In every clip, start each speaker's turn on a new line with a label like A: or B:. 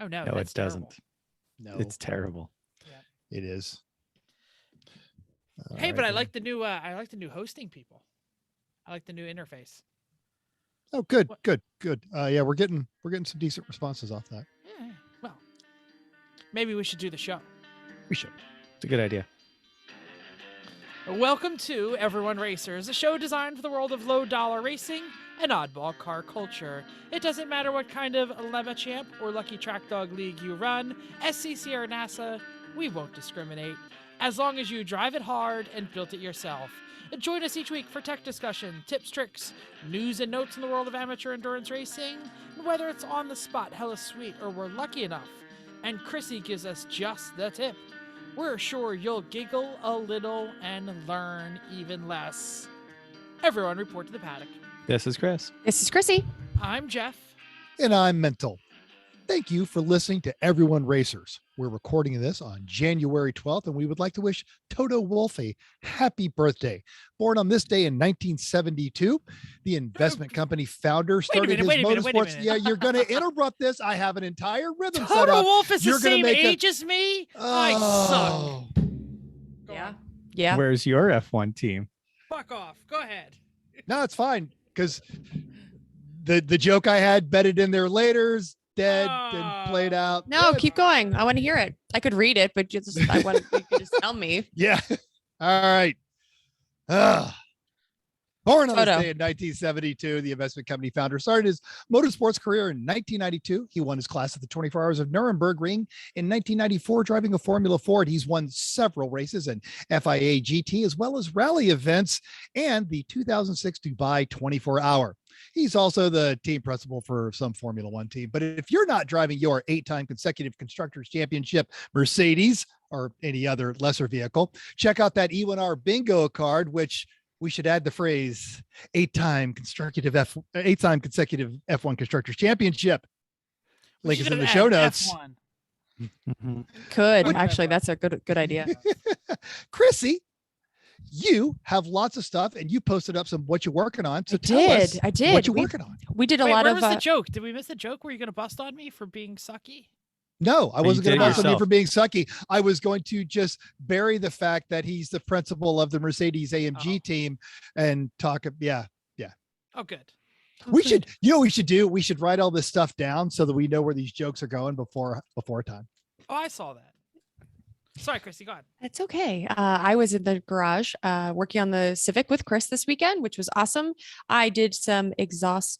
A: Oh no,
B: No,
A: that's
B: it doesn't.
A: terrible.
C: No,
B: It's terrible.
C: it is.
A: Hey,
C: All
A: but
C: right,
A: I like the new. I like the new hosting people. I like the new interface.
C: Oh, good,
A: What?
C: good, good. Yeah, we're getting some decent responses off that.
A: Yeah. Well, maybe we should do the show.
C: We should.
B: It's a good idea.
A: Welcome to Everyone Racers, a show designed for the world of low-dollar racing and oddball car culture. It doesn't matter what kind of Leva Champ or Lucky Track Dog League you run, SCC or NASA, we won't discriminate, as long as you drive it hard and built it yourself. Join us each week for tech discussion, tips, tricks, news and notes in the world of amateur endurance racing, and whether it's on the spot, hella sweet, or we're lucky enough, and Chrissy gives us just the tip, we're sure you'll giggle a little and learn even less. Everyone report to the paddock.
B: This is Chris.
D: This is Chrissy.
A: I'm Jeff.
C: And I'm Mental. Thank you for listening to Everyone Racers. We're recording this on January 12th, and we would like to wish Toto Wolff a happy birthday. Born on this day in 1972, the investment company founder started his motorsports. Yeah, you're going to interrupt this. I have an entire rhythm set
A: Toto
C: up.
A: Wolff is
C: You're
A: the
C: gonna
A: same
C: make
A: age as me? I suck. Go on.
D: Yeah.
B: Where's your F1 team?
A: Fuck off. Go ahead.
C: No, it's fine, because the joke I had bedded in there later's dead and played out.
D: No,
C: Good.
D: keep going. I want to hear it. I could read it, but I want you could just tell me.
C: Yeah. All right. Born on this
D: Toto.
C: day in 1972, the investment company founder started his motorsports career in 1992. He won his class at the 24 Hours of Nuremberg Ring in 1994, driving a Formula Ford. He's won several races in FIA GT, as well as rally events and the 2006 Dubai 24 Hour. He's also the team principal for some Formula One team. But if you're not driving your 8-time consecutive Constructors Championship Mercedes or any other lesser vehicle, check out that E1R bingo card, which we should add the phrase 8-time consecutive F1 Constructors Championship. Link is in the show notes.
A: F1.
D: Could actually, that's a good idea.
C: Chrissy, you have lots of stuff, and you posted up some what you're working on. So tell us
D: I did.
C: what you're working on.
D: We did a
A: Wait,
D: lot
A: where
D: of.
A: was the joke? Did we miss the joke? Were you going to bust on me for being sucky?
C: No, I
B: you
C: wasn't going
B: did
C: to bust on you
B: yourself.
C: for being sucky. I was going to just bury the fact that he's the principal of the Mercedes AMG team and talk. Yeah.
A: Oh, good.
C: We should, we should do? We should write all this stuff down so that we know where these jokes are going before time.
A: Oh, I saw that. Sorry, Chrissy, go ahead.
D: It's okay. I was in the garage working on the Civic with Chris this weekend, which was awesome. I did some exhaust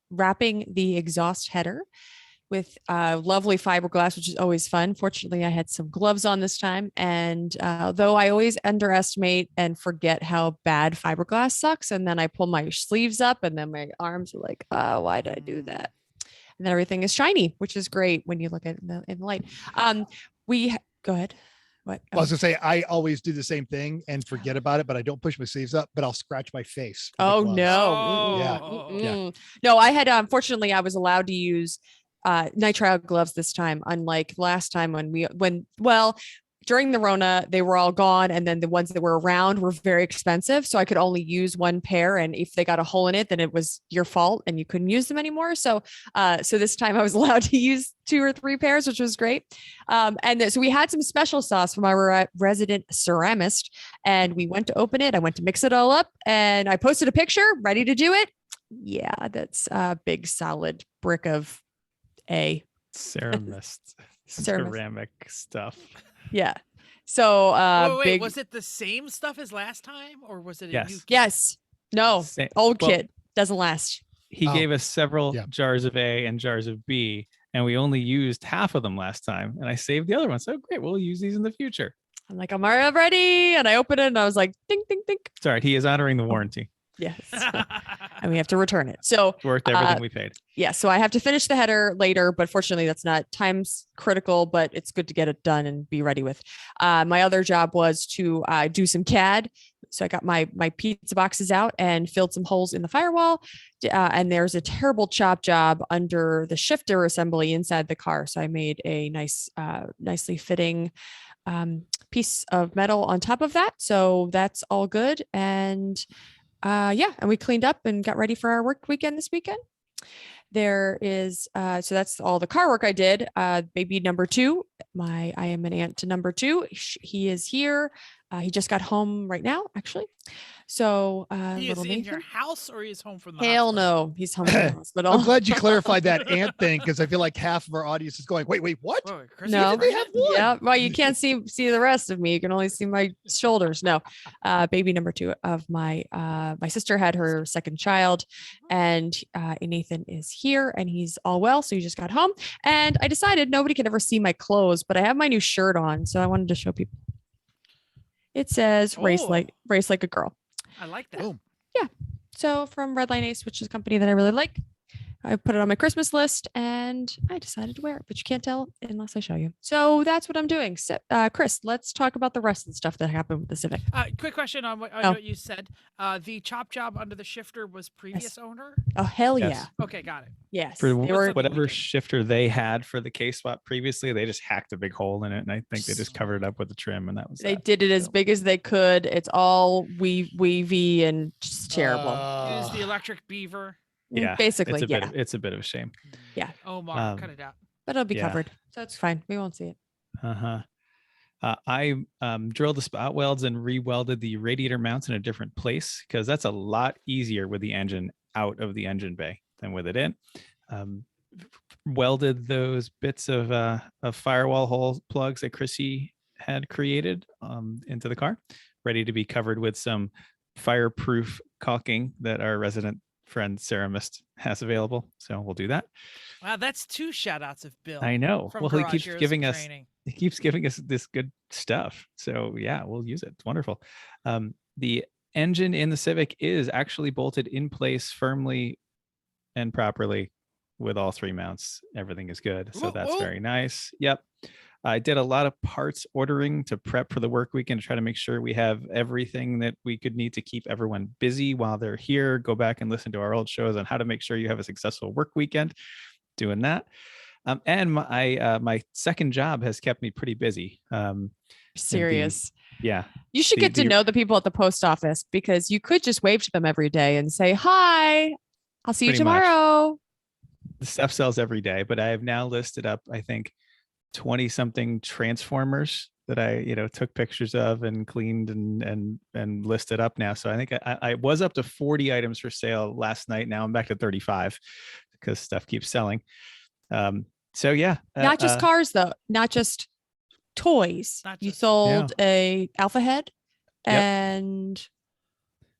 D: wrapping the exhaust header with lovely fiberglass, which is always fun. Fortunately, I had some gloves on this time. And though I always underestimate and forget how bad fiberglass sucks, and then I pull my sleeves up and then my arms are like, oh, why did I do that? And then everything is shiny, which is great when you look at it in the light. Go ahead. What?
C: I was gonna say, I always do the same thing and forget about it, but I don't push my sleeves up, but I'll scratch my face. with the
D: Oh
C: gloves.
D: no.
C: Yeah.
D: Mm-mm. No, I had unfortunately I was allowed to use nitrile gloves this time, unlike last time during the Rona, they were all gone. And then the ones that were around were very expensive. So I could only use one pair. And if they got a hole in it, then it was your fault and you couldn't use them anymore. So this time I was allowed to use 2 or 3 pairs, which was great. So we had some special sauce from our resident ceramist and we went to open it. I went to mix it all up and I posted a picture ready to do it. Yeah, that's a big solid brick of
B: Ceramic stuff.
D: Yeah. So
A: wait, was it the same stuff as last time or was it a new kit?
D: Yes. No. Old
B: Well,
D: kit doesn't last.
B: He gave us several
C: Yeah.
B: jars of A and jars of B, and we only used half of them last time. And I saved the other one. So great, we'll use these in the future.
D: I'm like, I'm ready. And I opened it and I was like, ding, ding, ding.
B: It's all right. He is honoring the warranty.
D: Yes. And we have to return it. So
B: It's worth everything we paid.
D: yeah, so I have to finish the header later, but fortunately that's not time's critical, but it's good to get it done and be ready with. My other job was to do some CAD. So I got my pizza boxes out and filled some holes in the firewall. And there's a terrible chop job under the shifter assembly inside the car. So I made a nicely fitting piece of metal on top of that. So that's all good. And and we cleaned up and got ready for our work weekend this weekend. There is so that's all the car work I did. Baby number 2, I am an aunt to number 2. He is here. He just got home right now, actually. So
A: He is
D: little
A: in your
D: Nathan.
A: house or he is home from the
D: Hell
A: hospital?
D: no, he's home from the hospital.
C: I'm glad you clarified that ant thing because I feel like half of our audience is going, wait, what?
A: Whoa, Chris,
D: No.
A: you
C: They have one.
D: Yeah, well, you can't see the rest of me. You can only see my shoulders. No, baby number 2 of my sister had her second child, and Nathan is here and he's all well. So he just got home, and I decided nobody can ever see my clothes, but I have my new shirt on, so I wanted to show people. It says race
A: Oh.
D: like a girl.
A: I like that.
C: Boom.
D: So from Redline Ace, which is a company that I really like. I put it on my Christmas list and I decided to wear it, but you can't tell unless I show you. So that's what I'm doing. So, Chris, let's talk about the rest of the stuff that happened with the Civic.
A: Quick question on what,
D: Oh.
A: what you said. The chop job under the shifter was previous owner?
D: Oh, hell
B: Yes.
D: yeah.
A: Okay, got it.
D: Yes.
B: For
D: They were,
B: whatever
A: weekend.
B: shifter they had for the K swap previously, they just hacked a big hole in it, and I think they just covered it up with the trim, and that was
D: they
B: that.
D: did it as
B: So-
D: big as they could. It's all weavy and just terrible.
A: Use the electric beaver.
B: Yeah,
D: Basically,
B: it's
D: yeah.
B: it's a bit of a shame.
A: Omar, cut it out.
D: But it'll be
B: yeah.
D: covered. So it's fine. We won't see it.
B: Uh-huh. I drilled the spot welds and re-welded the radiator mounts in a different place because that's a lot easier with the engine out of the engine bay than with it in. Welded those bits of firewall hole plugs that Chrissy had created into the car, ready to be covered with some fireproof caulking that our resident friend Ceramist has available. So we'll do that.
A: Wow, that's 2 shout outs of Bill.
B: I know.
A: From
B: Well, he
A: Garage
B: keeps
A: Heroes
B: giving
A: of
B: us
A: Training.
B: this good stuff. So yeah, we'll use it. It's wonderful. The engine in the Civic is actually bolted in place firmly and properly with all 3 mounts. Everything is good. So
A: Whoa,
B: that's
A: whoa.
B: very nice. Yep. I did a lot of parts ordering to prep for the work weekend to try to make sure we have everything that we could need to keep everyone busy while they're here. Go back and listen to our old shows on how to make sure you have a successful work weekend. Doing that. And my second job has kept me pretty busy.
D: Serious.
B: Yeah.
D: You should get to know the people at the post office because you could just wave to them every day and say, hi, I'll see you
B: Pretty much.
D: tomorrow.
B: The stuff sells every day, but I have now listed up, I think, 20 something transformers that I, took pictures of and cleaned and listed up now. So I think I was up to 40 items for sale last night. Now I'm back to 35 because stuff keeps selling. So yeah.
D: Not just cars though, not just toys.
A: Not
D: You
A: just-
D: sold a Alpha Head
B: Yep.
D: and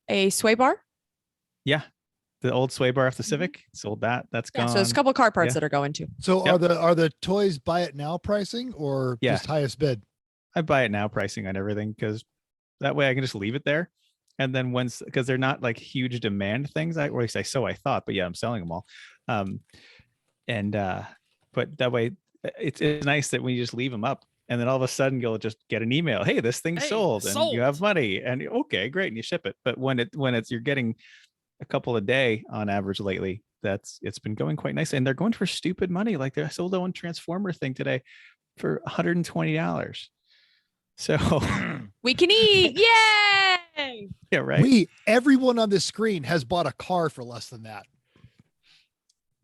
D: a sway bar.
B: Yeah. The old sway bar off the Civic, sold that. That's
D: Yeah,
B: gone.
D: so there's a couple car parts
B: Yeah.
D: that are going to.
C: So
B: Yep.
C: are the toys buy it now pricing or
B: Yeah.
C: just highest bid?
B: I buy it now pricing on everything because that way I can just leave it there. And then because they're not like huge demand things, or at least I thought, but yeah, I'm selling them all. But that way it's nice that when you just leave them up and then all of a sudden you'll just get an email. Hey, this thing's
A: Hey,
B: sold and you have
A: sold.
B: money and okay, great. And you ship it. But when it's, you're getting a couple a day on average lately, it's been going quite nice. And they're going for stupid money. Like they sold one transformer thing today for $120. So
D: We can eat. Yay!
B: yeah, right.
C: Everyone on this screen has bought a car for less than that.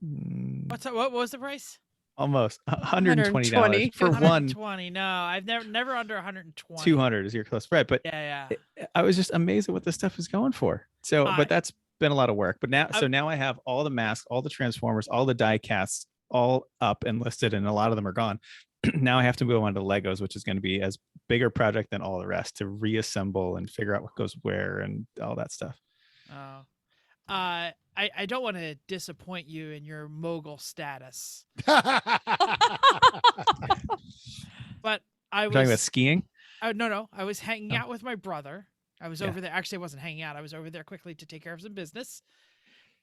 A: What was the price?
B: Almost $120 for one.
A: 120. No, I've never under 120.
B: 200 is your close, right? But
A: Yeah.
B: I was just amazed at what this stuff is going for. So,
A: I-
B: but that's been a lot of work. But now,
A: I-
B: so now I have all the masks, all the transformers, all the die casts, all up and listed, and a lot of them are gone. Now I have to move on to Legos, which is going to be as bigger project than all the rest to reassemble and figure out what goes where and all that stuff.
A: Oh. I don't want to disappoint you in your mogul status, but I
B: We're talking about
A: was
B: skiing.
A: no, I was hanging
B: Oh.
A: out with my brother. I was
B: Yeah.
A: over there. Actually, I wasn't hanging out. I was over there quickly to take care of some business.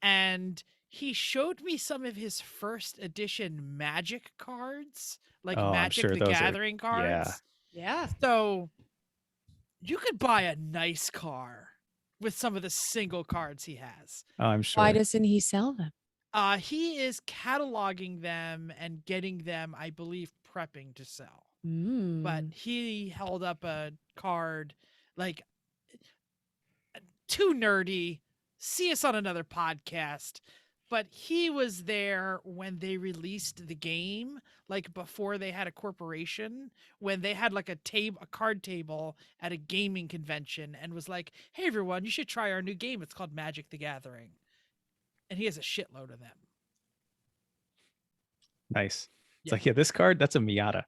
A: And he showed me some of his first edition Magic cards, like
B: Oh, I'm
A: Magic
B: sure
A: the
B: those are-
A: Gathering cards.
D: Yeah.
A: So you could buy a nice car with some of the single cards he has.
B: Oh, I'm sure.
D: Why doesn't he sell them?
A: He is cataloging them and getting them, I believe, prepping to sell. But he held up a card like too nerdy. See us on another podcast. but he was there when they released the game, like before they had a corporation, when they had like a card table at a gaming convention, and was like, "Hey everyone, you should try our new game. It's called Magic the Gathering." And he has a shitload of them.
B: Nice. It's
A: Yeah.
B: like, yeah, this card, that's a Miata.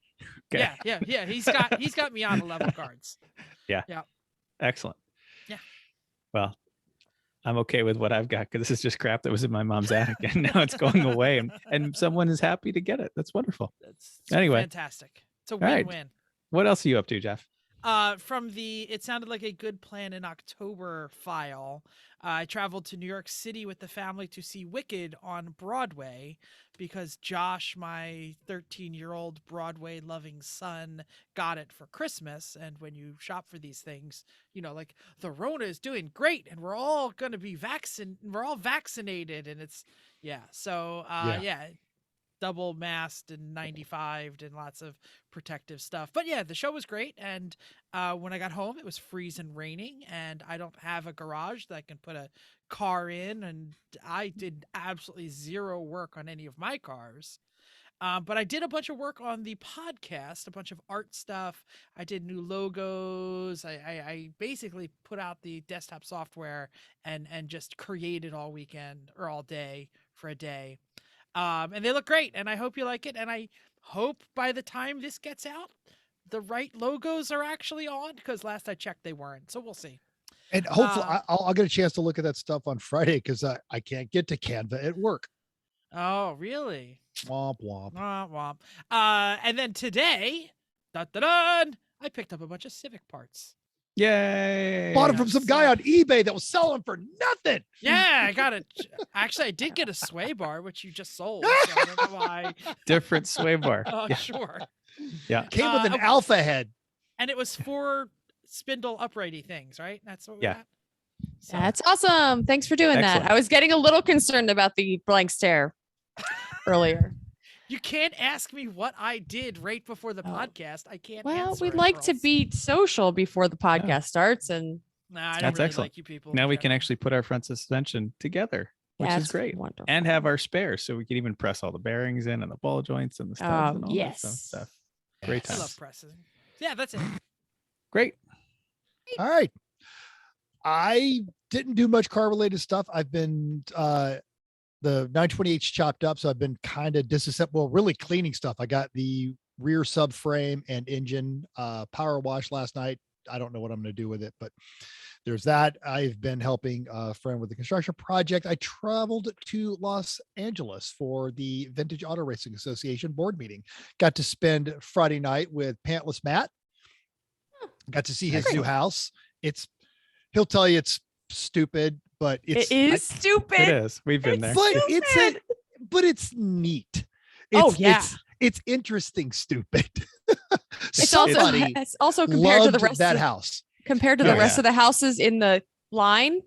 B: Okay.
A: Yeah. He's got Miata level cards.
B: Yeah.
A: Yeah.
B: Excellent.
A: Yeah.
B: Well, I'm okay with what I've got because this is just crap that was in my mom's attic and now it's going away and someone is happy to get it. That's wonderful.
A: It's
B: Anyway.
A: fantastic. It's a
B: right.
A: win-win.
B: What else are you up to, Jeff?
A: From the It Sounded Like a Good Plan in October file, I traveled to New York City with the family to see Wicked on Broadway because Josh, my 13-year-old Broadway-loving son, got it for Christmas. And when you shop for these things, like the Rona is doing great and we're all going to be we're all vaccinated. And it's, So, double masked and 95'd and lots of protective stuff. But yeah, the show was great. And when I got home, it was freezing raining and I don't have a garage that I can put a car in. And I did absolutely zero work on any of my cars. But I did a bunch of work on the podcast, a bunch of art stuff. I did new logos. I basically put out the desktop software and just created all weekend or all day for a day. And they look great, and I hope you like it. And I hope by the time this gets out, the right logos are actually on, because last I checked, they weren't. So we'll see.
C: And hopefully I'll get a chance to look at that stuff on Friday because I can't get to Canva at work.
A: Oh, really?
C: Womp womp.
A: Womp womp. And then today, I picked up a bunch of Civic parts.
B: Yay.
C: Bought it from some guy on eBay that was selling for nothing.
A: Yeah, I got it. Actually, I did get a sway bar, which you just sold. So I don't know why.
B: Different sway bar.
A: Oh,
B: Yeah.
A: sure.
B: Yeah.
C: Came with an alpha head.
A: And it was 4 spindle uprighty things, right? That's what we got. So,
D: That's awesome. Thanks for doing
B: Excellent.
D: that. I was getting a little concerned about the blank stare earlier.
A: you can't ask me what I did right before the podcast. I can't.
D: Well,
A: answer
D: we'd
A: it,
D: like
A: or
D: to
A: else-
D: be social before the podcast starts, and
A: Nah, I don't
B: That's
A: really
B: excellent.
A: like you people.
B: Now
A: in
B: we can
A: general.
B: actually put our front suspension together, which is
D: that's
B: great.
D: Wonderful.
B: And have our spares so we can even press all the bearings in and the ball joints and the studs and all
D: yes.
B: that stuff. Great
A: I
B: times.
A: love pressing. Yeah, that's it.
B: Great.
C: All right. I didn't do much car related stuff. I've been the 928's chopped up, so I've been kind of really cleaning stuff. I got the rear subframe and engine power wash last night. I don't know what I'm going to do with it, but there's that. I've been helping a friend with the construction project. I traveled to Los Angeles for the Vintage Auto Racing Association board meeting. Got to spend Friday night with Pantless Matt. Got to see his new house. He'll tell you it's stupid, but
D: It is stupid.
B: It is. We've been there.
C: But
D: Stupid.
C: it's neat.
D: Oh, yeah.
C: It's interesting stupid.
D: It's also compared to the
C: Loved
D: rest
C: that
D: of,
C: house.
D: compared to the rest of the houses in the line.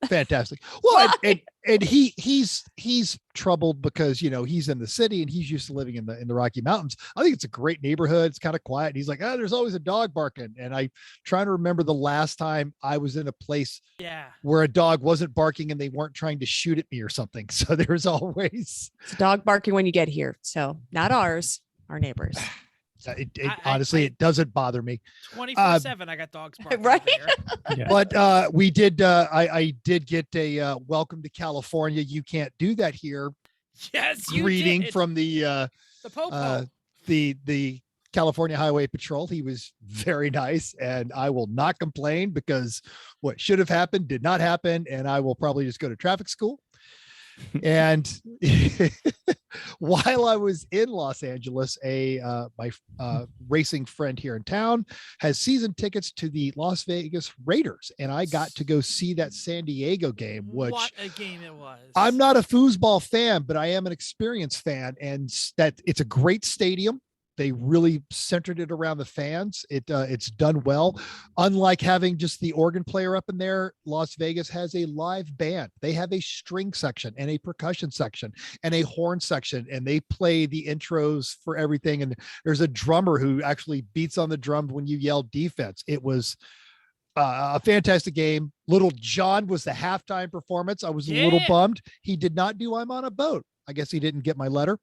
C: Fantastic. Well, and he's troubled because he's in the city and he's used to living in the Rocky Mountains. I think it's a great neighborhood. It's kind of quiet. And he's like, there's always a dog barking. And I trying to remember the last time I was in a place where a dog wasn't barking and they weren't trying to shoot at me or something. So there's always
D: It's a dog barking when you get here. So not ours, our neighbors.
C: Honestly, it doesn't bother me.
A: 24/7. I got dogs barking
D: Right?
A: over here.
C: But we did. I did get a welcome to California. You can't do that here.
A: Yes, you
C: Greeting
A: did.
C: from the
A: Popo.
C: the California Highway Patrol. He was very nice, and I will not complain because what should have happened did not happen, and I will probably just go to traffic school. And while I was in Los Angeles, my racing friend here in town has season tickets to the Las Vegas Raiders, and I got to go see that San Diego game. Which
A: What a game it was!
C: I'm not a foosball fan, but I am an experience fan, and that it's a great stadium. They really centered it around the fans. It's done well. Unlike having just the organ player up in there, Las Vegas has a live band. They have a string section and a percussion section and a horn section, and they play the intros for everything. And there's a drummer who actually beats on the drum when you yell defense. It was A fantastic game. Little John was the halftime performance. I was a little bummed. He did not do I'm on a boat. I guess he didn't get my letter.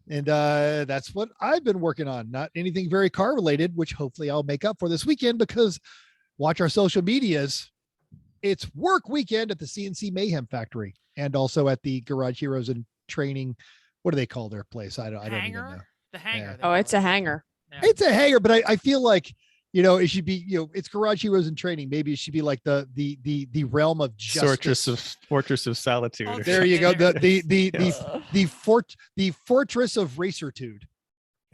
C: And that's what I've been working on. Not anything very car related, which hopefully I'll make up for this weekend, because watch our social medias. It's work weekend at the CNC Mayhem Factory and also at the Garage Heroes and Training. What do they call their place? I don't even know.
A: The hangar.
C: Yeah.
D: Oh, it's a hangar.
A: Yeah.
C: It's a hangar, but I feel like, it should be, it's Garage Heroes and Training. Maybe it should be like the realm of justice.
B: Fortress of Solitude.
A: Oh,
C: There you go.
B: Yes.
C: The Fortress of Racertude.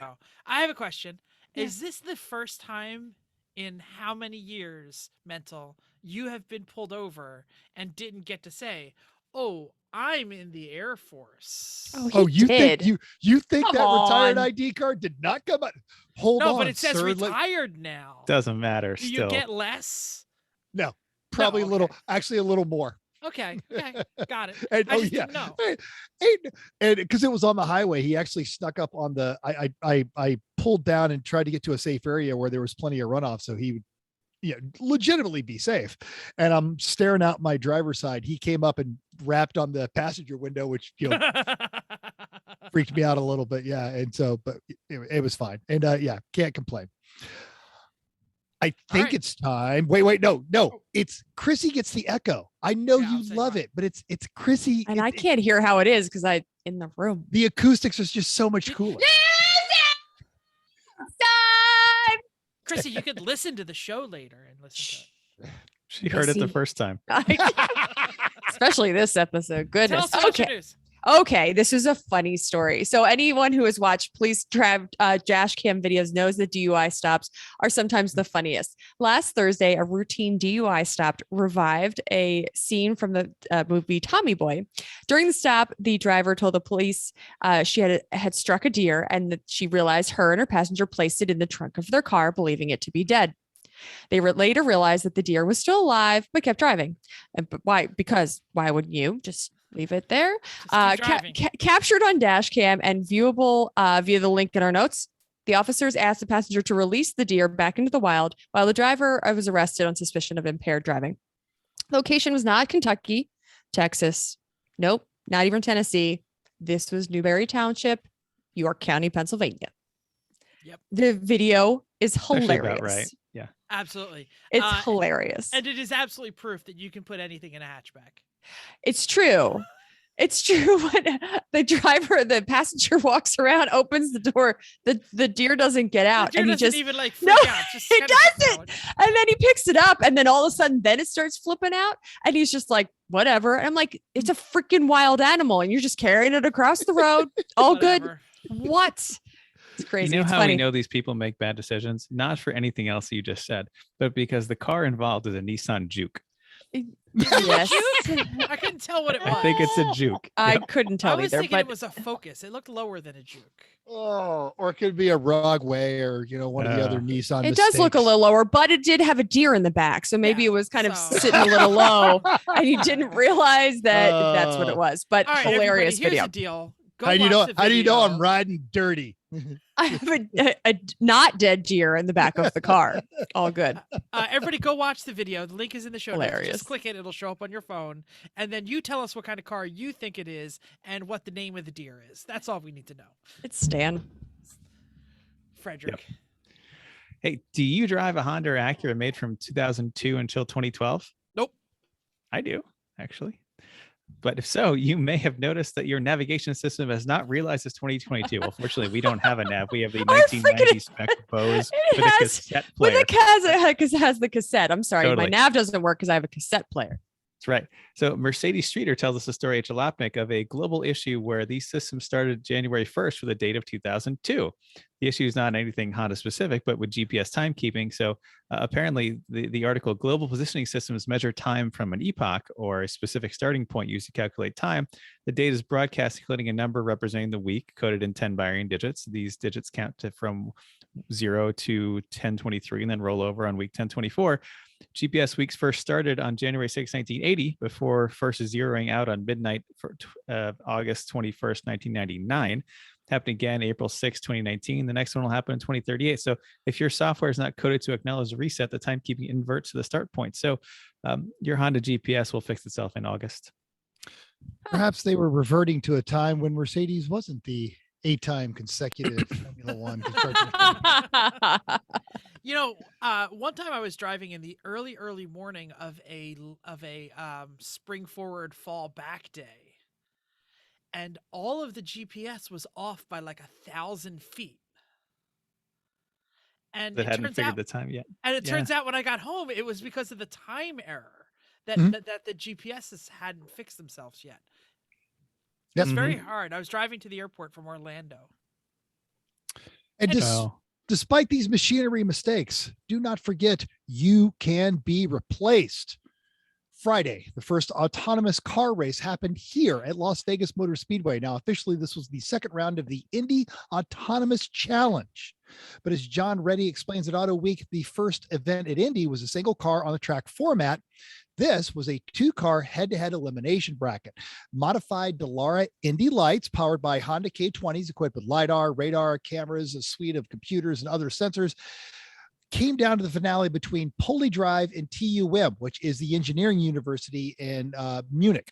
A: Oh, I have a question.
D: Yeah.
A: Is this the first time in how many years, Mental, you have been pulled over and didn't get to say, "Oh, I'm in the Air Force"?
D: Oh,
C: You
D: did.
C: think you think
D: Come
C: that retired
D: on.
C: ID card did not come out? Hold
A: No,
C: on,
A: but it says
C: sir.
A: retired now.
B: Doesn't matter.
A: Do you
B: Still,
A: get less?
C: No, probably
A: No,
C: a little,
A: okay.
C: actually a little more.
A: Okay, got it.
C: And,
A: I just didn't know.
C: And because it was on the highway, he actually snuck up on the. I pulled down and tried to get to a safe area where there was plenty of runoff, so he would, legitimately be safe. And I'm staring out my driver's side. He came up and rapped on the passenger window, which freaked me out a little bit. Yeah, and so, but it was fine. And can't complain. I think
A: right.
C: it's time. Wait, no, it's Chrissy gets the echo. I know
A: Yeah, I'll
C: you
A: say
C: love
A: mine.
C: it, but it's Chrissy.
D: And I can't hear how it is because I in the room.
C: The acoustics is just so much cooler.
D: Stop!
A: Chrissy, you could listen to the show later and listen to it.
B: she heard it the
D: Missy.
B: first time.
D: Especially this episode.
A: Tell
D: Goodness.
A: us about your
D: Okay.
A: news.
D: Okay, this is a funny story. So anyone who has watched police dash cam videos knows that DUI stops are sometimes the funniest. Last Thursday, a routine DUI stop revived a scene from the movie Tommy Boy. During the stop, the driver told the police she had struck a deer and that she realized her and her passenger placed it in the trunk of their car, believing it to be dead. They later realized that the deer was still alive, but kept driving. But why? Because why wouldn't you just leave it there?
A: Just keep driving.
D: Captured on dash cam and viewable via the link in our notes. The officers asked the passenger to release the deer back into the wild while the driver was arrested on suspicion of impaired driving. Location was not Kentucky, Texas. Nope, not even Tennessee. This was Newberry Township, York County, Pennsylvania.
A: Yep.
D: The video is
B: Actually
D: hilarious.
B: about right. Yeah.
A: Absolutely.
D: It's hilarious.
A: And it is absolutely proof that you can put anything in a hatchback.
D: It's true. It's true. When the passenger walks around, opens the door, the deer doesn't get out.
A: The deer
D: And he
A: doesn't
D: just,
A: even like
D: No,
A: freak out. Just
D: it
A: kind of sits
D: doesn't.
A: down.
D: and then he picks it up and then all of a sudden, then it starts flipping out and he's just like, whatever. And I'm like, it's a freaking wild animal and you're just carrying it across the road. All good.
A: Whatever.
D: What? It's crazy.
B: You know
D: It's
B: how
D: funny.
B: we know these people make bad decisions? Not for anything else you just said, but because the car involved is a Nissan Juke.
D: Yes.
A: I couldn't tell what it was.
B: I think it's a Juke.
D: I
B: Yep.
D: couldn't
A: I
D: tell
A: was
D: either,
A: thinking
D: but
A: it was a Focus. It looked lower than a Juke.
C: Oh, or it could be a Rogway or one of the other Nissan.
D: it does look a
C: mistakes.
D: little lower, but it did have a deer in the back. So maybe
A: Yeah,
D: it was kind of
A: so-
D: sitting a little low and you didn't realize that that's what
C: Oh.
D: it was. But
A: All right,
D: hilarious
A: everybody,
D: video.
A: here's the deal. Go
C: How do you know?
A: watch the
C: How do you know I'm
A: video.
C: riding dirty?
D: I have a not dead deer in the back of the car. All good.
A: Everybody go watch the video. The link is in the show notes.
D: Hilarious.
A: Just click it. It'll show up on your phone. And then you tell us what kind of car you think it is and what the name of the deer is. That's all we need to know.
D: It's Stan.
A: Frederick.
B: Hey, do you drive a Honda or Acura made from 2002 until 2012?
A: Nope.
B: I do, actually. But if so, you may have noticed that your navigation system has not realized it's 2022. Well, fortunately, we don't have a nav. We have the
D: Our
B: 1990 spec Bose
D: It
B: with a
D: has-
B: cassette
D: With
B: player.
D: it has the cassette. I'm sorry.
B: Totally.
D: My nav doesn't work because I have a cassette player.
B: That's right. So Mercedes Streeter tells us a story at Jalopnik of a global issue where these systems started January 1st with a date of 2002. The issue is not anything Honda specific, but with GPS timekeeping. So apparently the article, global positioning systems measure time from an epoch or a specific starting point used to calculate time. The data is broadcast, including a number representing the week coded in 10 binary digits. These digits count from 0 to 1023 and then roll over on week 1024. GPS weeks first started on January 6, 1980, before first zeroing out on midnight for August 21st, 1999. Happened again April 6, 2019. The next one will happen in 2038. So if your software is not coded to acknowledge the reset, the timekeeping inverts to the start point. So your Honda GPS will fix itself in August.
C: Perhaps they were reverting to a time when Mercedes wasn't the 8-time consecutive Formula One constructors.
A: You know, one time I was driving in the early morning of a spring forward fall back day, and all of the GPS was off by like 1,000 feet. And
B: That
A: it
B: hadn't
A: turns
B: figured
A: out,
B: the time yet.
A: and it
B: Yeah.
A: turns out when I got home, it was because of the time error that
C: Mhm.
A: that the GPSs hadn't fixed themselves yet.
C: Yep.
A: It's very hard. I was driving to the airport from Orlando.
C: And
B: Oh.
C: despite these machinery mistakes, do not forget you can be replaced. Friday, the first autonomous car race happened here at Las Vegas Motor Speedway. Now, officially, this was the second round of the Indy Autonomous Challenge. But as John Reddy explains at Auto Week, the first event at Indy was a single car on the track format. This was a 2-car head-to-head elimination bracket. Modified Dallara Indy lights powered by Honda K20s equipped with LiDAR, radar, cameras, a suite of computers, and other sensors came down to the finale between Polydrive and TUM, which is the engineering university in Munich.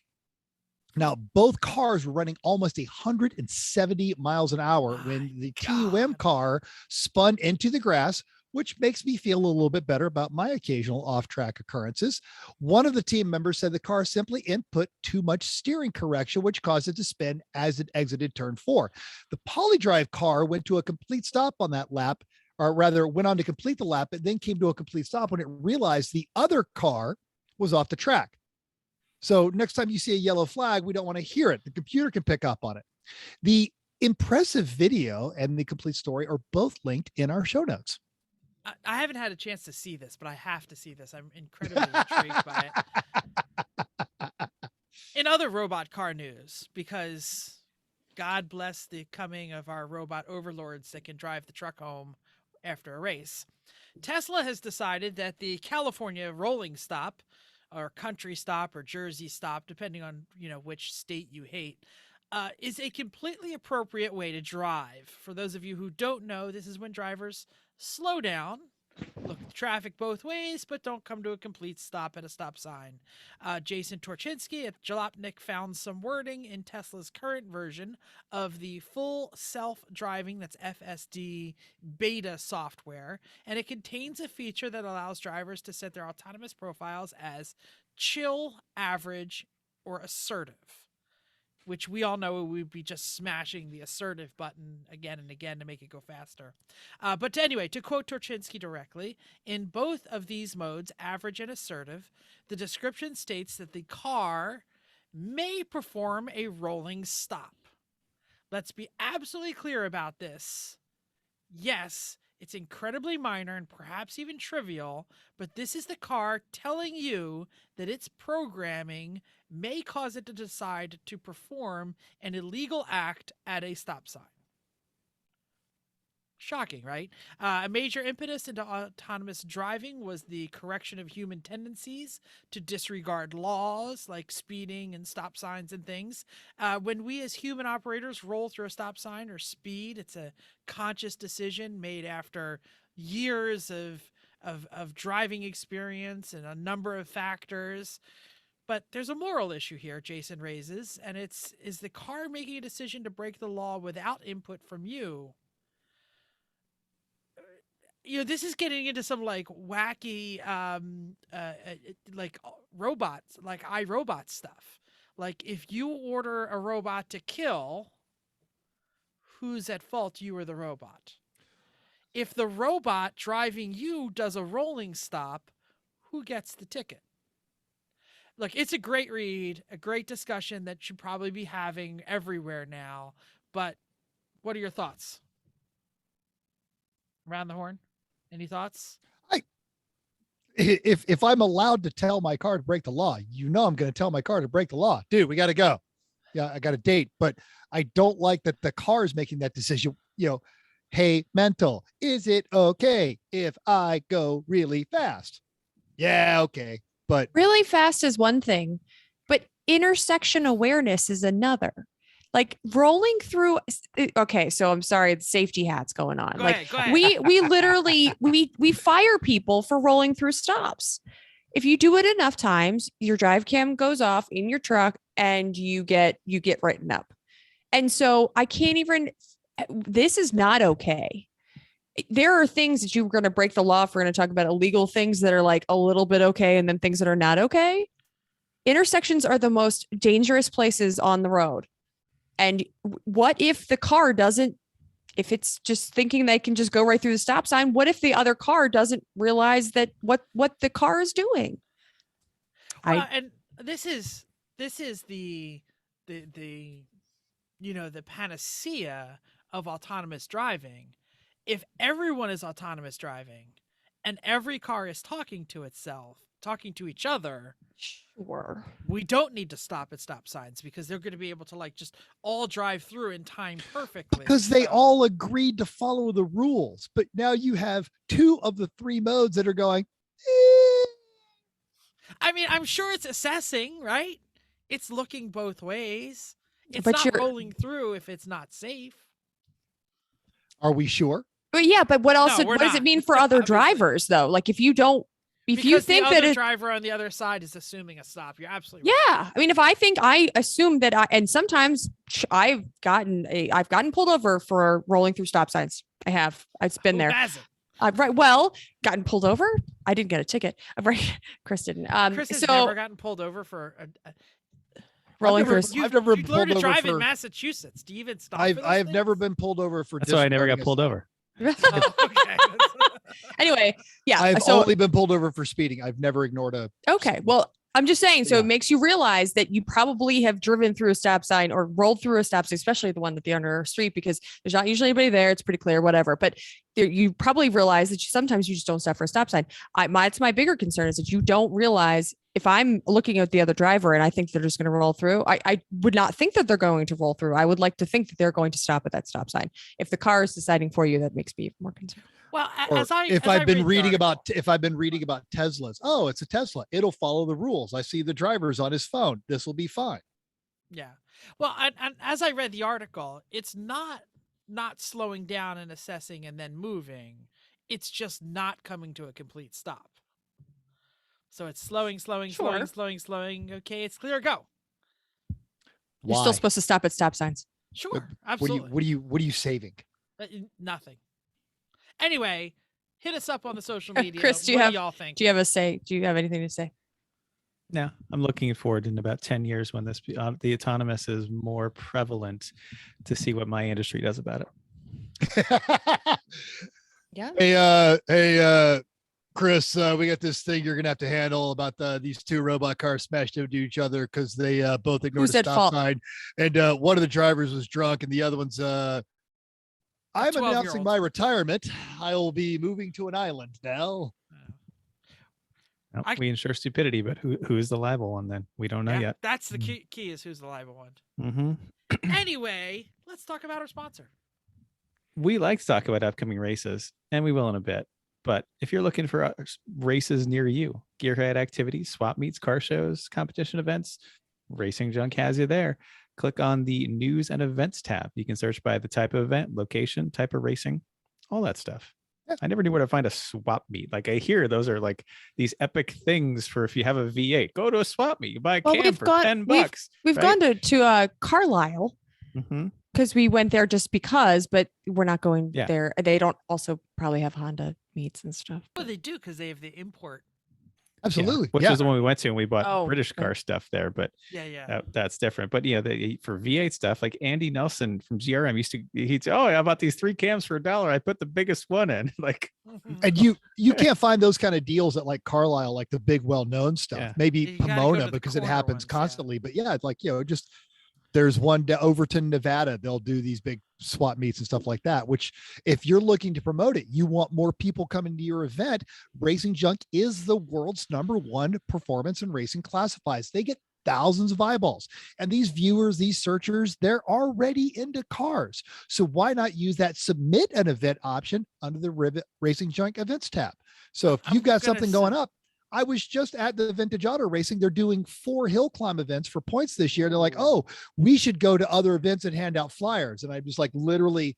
C: Now, both cars were running almost 170 miles an hour when the TUM car spun into the grass, which makes me feel a little bit better about my occasional off-track occurrences. One of the team members said the car simply input too much steering correction, which caused it to spin as it exited turn 4. The Polydrive car went to a complete stop on that lap, or rather went on to complete the lap, and then came to a complete stop when it realized the other car was off the track. So next time you see a yellow flag, we don't want to hear it. The computer can pick up on it. The impressive video and the complete story are both linked in our show notes.
A: I haven't had a chance to see this, but I have to see this. I'm incredibly intrigued by it. In other robot car news, because God bless the coming of our robot overlords that can drive the truck home after a race, Tesla has decided that the California rolling stop, or country stop, or Jersey stop, depending on which state you hate, is a completely appropriate way to drive. For those of you who don't know, this is when drivers slow down, look at the traffic both ways, but don't come to a complete stop at a stop sign. Jason Torchinsky at Jalopnik found some wording in Tesla's current version of the full self-driving, that's FSD, beta software, and it contains a feature that allows drivers to set their autonomous profiles as chill, average, or assertive, which we all know we'd be just smashing the assertive button again and again to make it go faster. But anyway, to quote Torchinsky directly, in both of these modes, average and assertive, the description states that the car may perform a rolling stop. Let's be absolutely clear about this. Yes, it's incredibly minor and perhaps even trivial, but this is the car telling you that its programming may cause it to decide to perform an illegal act at a stop sign. Shocking, right? A major impetus into autonomous driving was the correction of human tendencies to disregard laws like speeding and stop signs and things. When we as human operators roll through a stop sign or speed, it's a conscious decision made after years of driving experience and a number of factors. But there's a moral issue here Jason raises, and is the car making a decision to break the law without input from you? This is getting into some like wacky, like robots, like iRobot stuff. Like if you order a robot to kill, who's at fault, you or the robot? If the robot driving you does a rolling stop, who gets the ticket? Look, it's a great read, a great discussion that should probably be having everywhere now. But what are your thoughts? Around the horn? Any thoughts?
C: If I'm allowed to tell my car to break the law, I'm going to tell my car to break the law. Dude, we got to go. Yeah, I got a date, but I don't like that the car is making that decision. Hey, mental, is it okay if I go really fast? Yeah, okay. But
D: Really fast is one thing, but intersection awareness is another. Like rolling through. Okay, so I'm sorry, the safety hat's going on.
A: Go
D: Like
A: ahead, go ahead.
D: we literally we fire people for rolling through stops. If you do it enough times, your drive cam goes off in your truck and you get written up. And so I can't even, this is not okay. There are things that you're going to break the law if we're going to talk about illegal things that are like a little bit okay and then things that are not okay. Intersections are the most dangerous places on the road. And what if the car doesn't, if it's just thinking they can just go right through the stop sign, what if the other car doesn't realize that what the car is doing?
A: And this is the the panacea of autonomous driving. If everyone is autonomous driving and every car is talking to itself, talking to each other,
D: Sure.
A: we don't need to stop at stop signs because they're going to be able to like just all drive through in time perfectly.
C: because they
A: So-
C: all agreed to follow the rules. But now you have 2 of the 3 modes that are going,
A: I mean, I'm sure it's assessing, right? It's looking both ways. It's
D: But
A: not
D: you're-
A: rolling through if it's not safe.
C: are we sure?
D: But yeah, but what else?
A: No, we're
D: What does
A: not.
D: it mean for other
A: Obviously.
D: drivers though? Like if you don't, if you
A: Because
D: think
A: the
D: that
A: other
D: it,
A: driver on the other side is assuming a stop. You're absolutely right.
D: yeah. I mean, if I think I assume that and sometimes I've gotten pulled over for rolling through stop signs. I have. It's been
A: Who
D: there.
A: hasn't?
D: Right. Well, gotten pulled over. I didn't get a ticket. Right. Chris didn't.
A: Chris has
D: so
A: never gotten pulled over for
D: rolling
C: I've never-
D: through.
A: you.
C: I've never
A: You
C: been
A: learned to
C: pulled over
A: drive in
C: for-
A: Massachusetts. Do you even stop?
C: I
A: for those
C: have never
A: things?
C: been pulled over for
B: That's why I never got
C: disregarding a
B: pulled
C: stop.
B: over.
A: Oh, okay.
D: Anyway, yeah.
C: I've
D: so
C: only been pulled over for speeding. I've never ignored a.
D: okay. Well, I'm just saying. So
C: Yeah.
D: it makes you realize that you probably have driven through a stop sign or rolled through a stop sign, especially the one at the under street, because there's not usually anybody there. It's pretty clear, whatever. But you probably realize that sometimes you just don't stop for a stop sign. It's my bigger concern is that you don't realize if I'm looking at the other driver and I think they're just going to roll through, I would not think that they're going to roll through. I would like to think that they're going to stop at that stop sign. If the car is deciding for you, that makes me more concerned.
A: Well,
C: Or
A: as I
C: if
A: as I
C: I've been
A: read the
C: reading about
A: article-
C: if I've been reading about Teslas, oh, it's a Tesla. It'll follow the rules. I see the driver's on his phone. This will be fine.
A: Yeah. Well, and as I read the article, it's not slowing down and assessing and then moving. It's just not coming to a complete stop. So it's slowing. Okay, it's clear. Go.
D: You're
C: Why?
D: still supposed to stop at stop signs.
A: Sure,
C: What
A: absolutely.
C: What are you saving?
A: Nothing. Anyway, hit us up on the social media.
D: Chris, do you
A: What
D: have-
A: y'all think?
D: Do you have a say? Do you have anything to say?
B: No, I'm looking forward in about 10 years when the autonomous is more prevalent to see what my industry does about it.
D: Yeah.
C: Hey, Chris, we got this thing you're gonna have to handle about these 2 robot cars smashed into each other because they both ignored
D: Who's
C: a
D: at
C: stop
D: fault?
C: sign, and one of the drivers was drunk, and the other one's I'm announcing
A: 12-year-old.
C: my retirement. I will be moving to an island now.
B: No,
A: I-
B: we insure stupidity, but who is the liable one then? We don't know
A: Yeah,
B: yet.
A: that's the key is who's the liable one.
B: Hmm
A: Anyway, let's talk about our sponsor.
B: We like to talk about upcoming races, and we will in a bit. But if you're looking for races near you, gearhead activities, swap meets, car shows, competition events, Racing Junk has you there. Click on the news and events tab. You can search by the type of event, location, type of racing, all that stuff.
C: Yeah.
B: I never knew where to find a swap meet. Like I hear those are like these epic things for if you have a V8, go to a swap meet, you buy a
D: Well,
B: cam
D: we've
B: for
D: gone-
B: $10.
D: We've
B: right?
D: gone to Carlisle
B: Mhm.
D: because we went there just because, but we're not going
B: Yeah.
D: there. They don't also probably have Honda meets and stuff.
A: Well, they do because they have the import.
C: Absolutely.
B: Which
C: Yeah.
B: was the one we went to and we bought
D: Oh,
B: British
D: okay.
B: car stuff there. But
A: Yeah.
B: that's different. But for V8 stuff, like Andy Nelson from GRM he'd say, "Oh, I bought these 3 cams for $1. I put the biggest one in." Like,
C: And you can't find those kind of deals at like Carlisle, like the big well-known stuff.
B: Yeah.
C: Maybe
A: You gotta go to
C: Pomona
A: the
C: because it
A: corner
C: happens
A: ones, yeah.
C: constantly. But yeah, it's like, just there's one Overton, Nevada. They'll do these big swap meets and stuff like that, which if you're looking to promote it, you want more people coming to your event. Racing Junk is the world's #1 performance and racing classifieds. They get thousands of eyeballs, and these viewers, these searchers, they're already into cars. So why not use that submit an event option under the Racing Junk events tab? So if
A: I'm
C: you've got
A: gonna
C: something going up, I was just at the Vintage Auto Racing. They're doing 4 hill climb events for points this year. They're like, oh, we should go to other events and hand out flyers. And I'm just like, literally,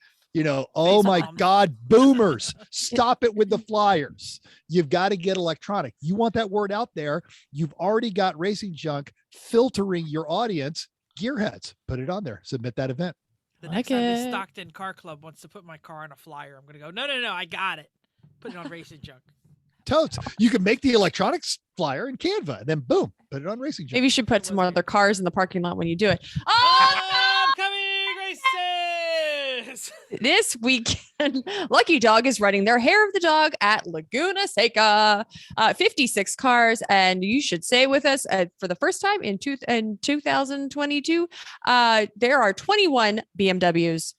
C: oh my
A: Facepalm.
C: God, boomers, stop it with the flyers. You've got to get electronic. You want that word out there. You've already got Racing Junk filtering your audience. Gearheads, put it on there. Submit that event.
A: The
D: Like
A: next time the
D: it.
A: Stockton Car Club wants to put my car on a flyer, I'm gonna go, no, I got it. Put it on Racing Junk.
C: Totes. You can make the electronics flyer in Canva, and then boom, put it on Racing Junk.
D: Maybe you should put some more other cars in the parking lot when you do it.
A: Upcoming races.
D: This weekend, Lucky Dog is running their Hair of the Dog at Laguna Seca. 56 cars, and you should say with us for the first time in 2022, there are 21 BMWs.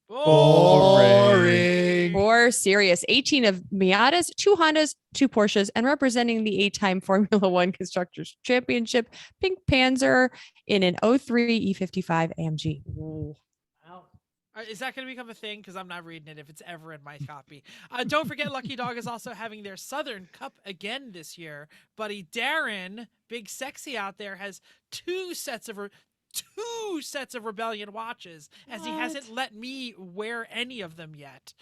C: Boring.
D: Or serious, 18 of Miatas, 2 Hondas, 2 Porsches, and representing the 8-time Formula One Constructors Championship, Pink Panzer in an 03 E55 AMG.
A: Wow. Is that going to become a thing? Because I'm not reading it if it's ever in my copy. Don't forget, Lucky Dog is also having their Southern Cup again this year. Buddy Darren, Big Sexy out there, has 2 sets of Rebellion watches, as he hasn't let me wear any of them yet.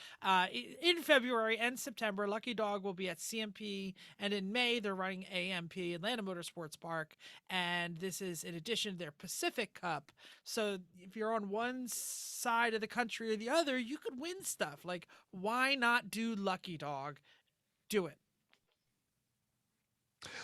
A: In February and September, Lucky Dog will be at CMP, and in May they're running AMP, Atlanta Motorsports Park, and this is in addition to their Pacific Cup. So if you're on one side of the country or the other, you could win stuff. Like, why not do Lucky Dog? Do it.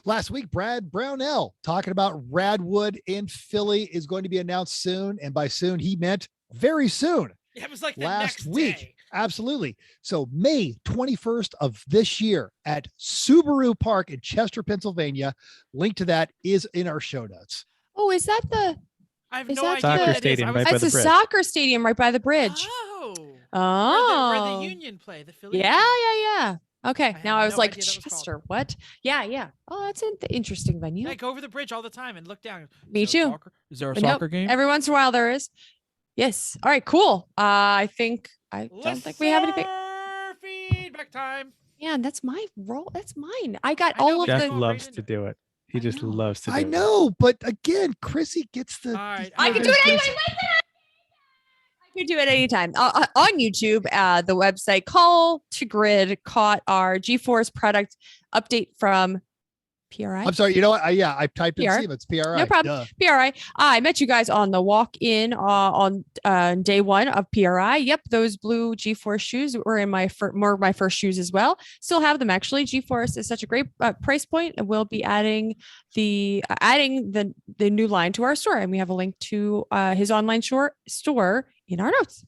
C: Last week, Brad Brownell talking about Radwood in Philly is going to be announced soon. And by soon, he meant very soon.
A: Yeah, it was like the
C: Last
A: next
C: week.
A: day.
C: Absolutely. So May 21st of this year at Subaru Park in Chester, Pennsylvania. Link to that is in our show notes.
D: Oh, is that the?
A: I have
D: Is
A: no
D: that
A: idea
D: the-
A: what
B: Soccer
A: it is.
B: stadium
A: I
B: right
A: was
B: by
D: That's
B: the
D: a
B: bridge.
D: soccer stadium right by the bridge.
A: Oh.
D: Oh,
A: Where the Union play, the Philly.
D: yeah. Okay.
A: I
D: Now
A: had
D: I was
A: no
D: like,
A: idea that was called.
D: Chester, what? Yeah. Oh, that's an interesting venue.
A: Yeah, I go over the bridge all the time and look down.
D: Me
A: Is there a
D: too.
A: Is there a
D: But nope,
A: soccer game?
D: Every once in a while there is. Yes. All right, cool. I don't think we have anything.
A: Feedback time.
D: Yeah, that's my role. That's mine. I got
A: I know,
D: all of
A: but
B: Jeff
A: Go
D: the.
A: right
B: loves
A: into
B: to do it. He
D: I
B: just
D: know.
B: loves to do
C: I
B: it.
C: know, but again, Chrissy gets the.
A: All right,
D: I can do it anyway. I can do it anytime. On YouTube, the website Call to Grid caught our G-Force product update from PRI.
C: I'm sorry. You know what? I typed in
D: PR.
C: Siemens, PRI.
D: No problem.
C: Duh.
D: PRI. I met you guys on the walk-in on day 1 of PRI. Yep, those blue G-Force shoes were in my first shoes as well. Still have them actually. G-Force is such a great price point, and we'll be adding the new line to our store, and we have a link to his online store in our notes.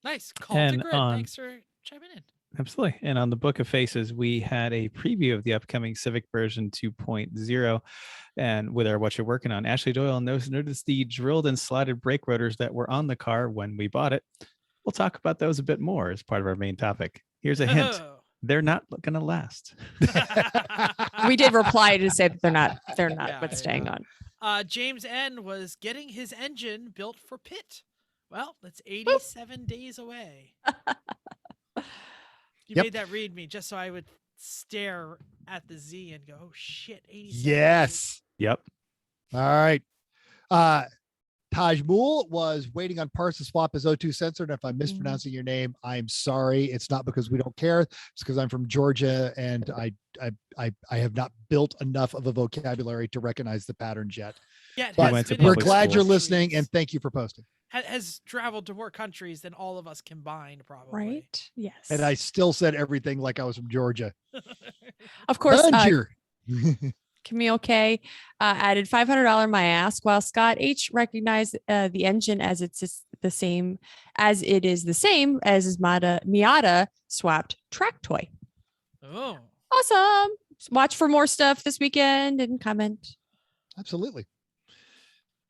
A: Nice. Call to
B: And
A: Grid.
B: on-
A: Thanks for chiming in.
B: Absolutely. And on the Book of Faces, we had a preview of the upcoming Civic version 2.0. And with our What You're Working On, Ashley Doyle noticed the drilled and slotted brake rotors that were on the car when we bought it. We'll talk about those a bit more as part of our main topic. Here's a hint.
A: Oh.
B: They're not going to last.
D: We did reply to say that they're not,
A: Yeah,
D: but staying
A: yeah.
D: on.
A: James N was getting his engine built for Pitt. Well, that's 87 days away. You
C: Yep.
A: made that read me just so I would stare at the Z and go, oh shit, 87 days.
C: Yes.
B: Yep.
C: All right. Taj Mool was waiting on parts to swap his O2 sensor. And if I'm mispronouncing your name, I'm sorry. It's not because we don't care. It's because I'm from Georgia and I have not built enough of a vocabulary to recognize the patterns yet.
A: Yeah, it
C: But
A: has
B: went to
A: been in
C: we're
B: public
C: glad
B: school.
C: you're listening and thank you for posting.
A: Has traveled to more countries than all of us combined, probably.
D: Right? Yes.
C: And I still said everything like I was from Georgia.
D: of course,
C: Danger.
D: Camille K added $500 my ask, while Scott H recognized the engine as it is the same as his Miata swapped track toy.
A: Oh.
D: Awesome. Watch for more stuff this weekend and comment.
C: Absolutely.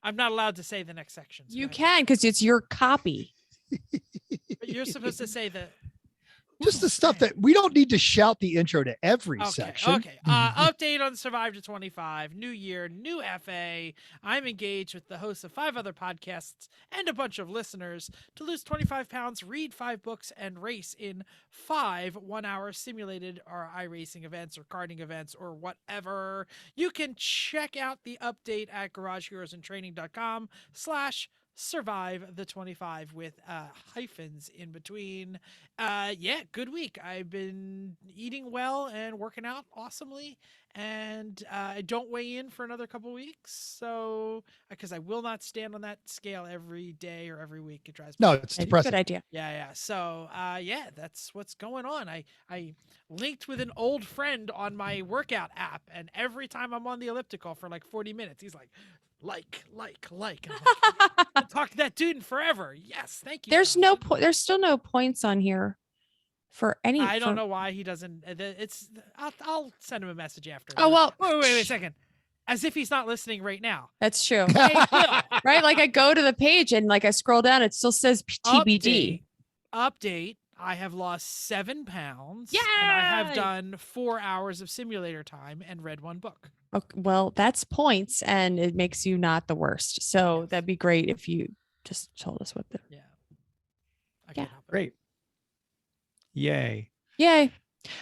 A: I'm not allowed to say the next section. so
D: You
A: I-
D: can, because it's your copy.
A: But you're supposed to say the
C: Just the stuff that we don't need to shout the intro to every section.
A: Okay. Update on Survive to 25. New year, new FA. I'm engaged with the hosts of 5 other podcasts and a bunch of listeners to lose 25 pounds, read 5 books, and race in 5 one-hour simulated or iRacing events or karting events or whatever. You can check out the update at garageheroesandtraining.com/survive the 25 with hyphens in between. Yeah, good week. I've been eating well and working out awesomely, and I don't weigh in for another couple weeks, so because I will not stand on that scale every day or every week. It drives me
C: No, it's depressing.
D: Good idea.
A: yeah. So, yeah, that's what's going on. I linked with an old friend on my workout app, and every time I'm on the elliptical for like 40 minutes, he's like. And I'm like, I'll talk to that dude in forever. Yes, thank you.
D: There's
A: Johnson.
D: no point. There's still no points on here for any.
A: I don't know why he doesn't. It's. I'll send him a message after.
D: Oh well.
A: Wait a second. As if he's not listening right now.
D: That's true.
A: Hey, Bill.
D: Right? Like I go to the page and like I scroll down, it still says TBD.
A: Update. I have lost 7 pounds. Yeah. And I have done 4 hours of simulator time and read 1 book.
D: Okay, well, that's points, and it makes you not the worst. So
A: Yes.
D: that'd be great if you just told us what the.
A: Yeah. I
D: Yeah.
A: can't help it.
B: Great. Yay.
D: Yay.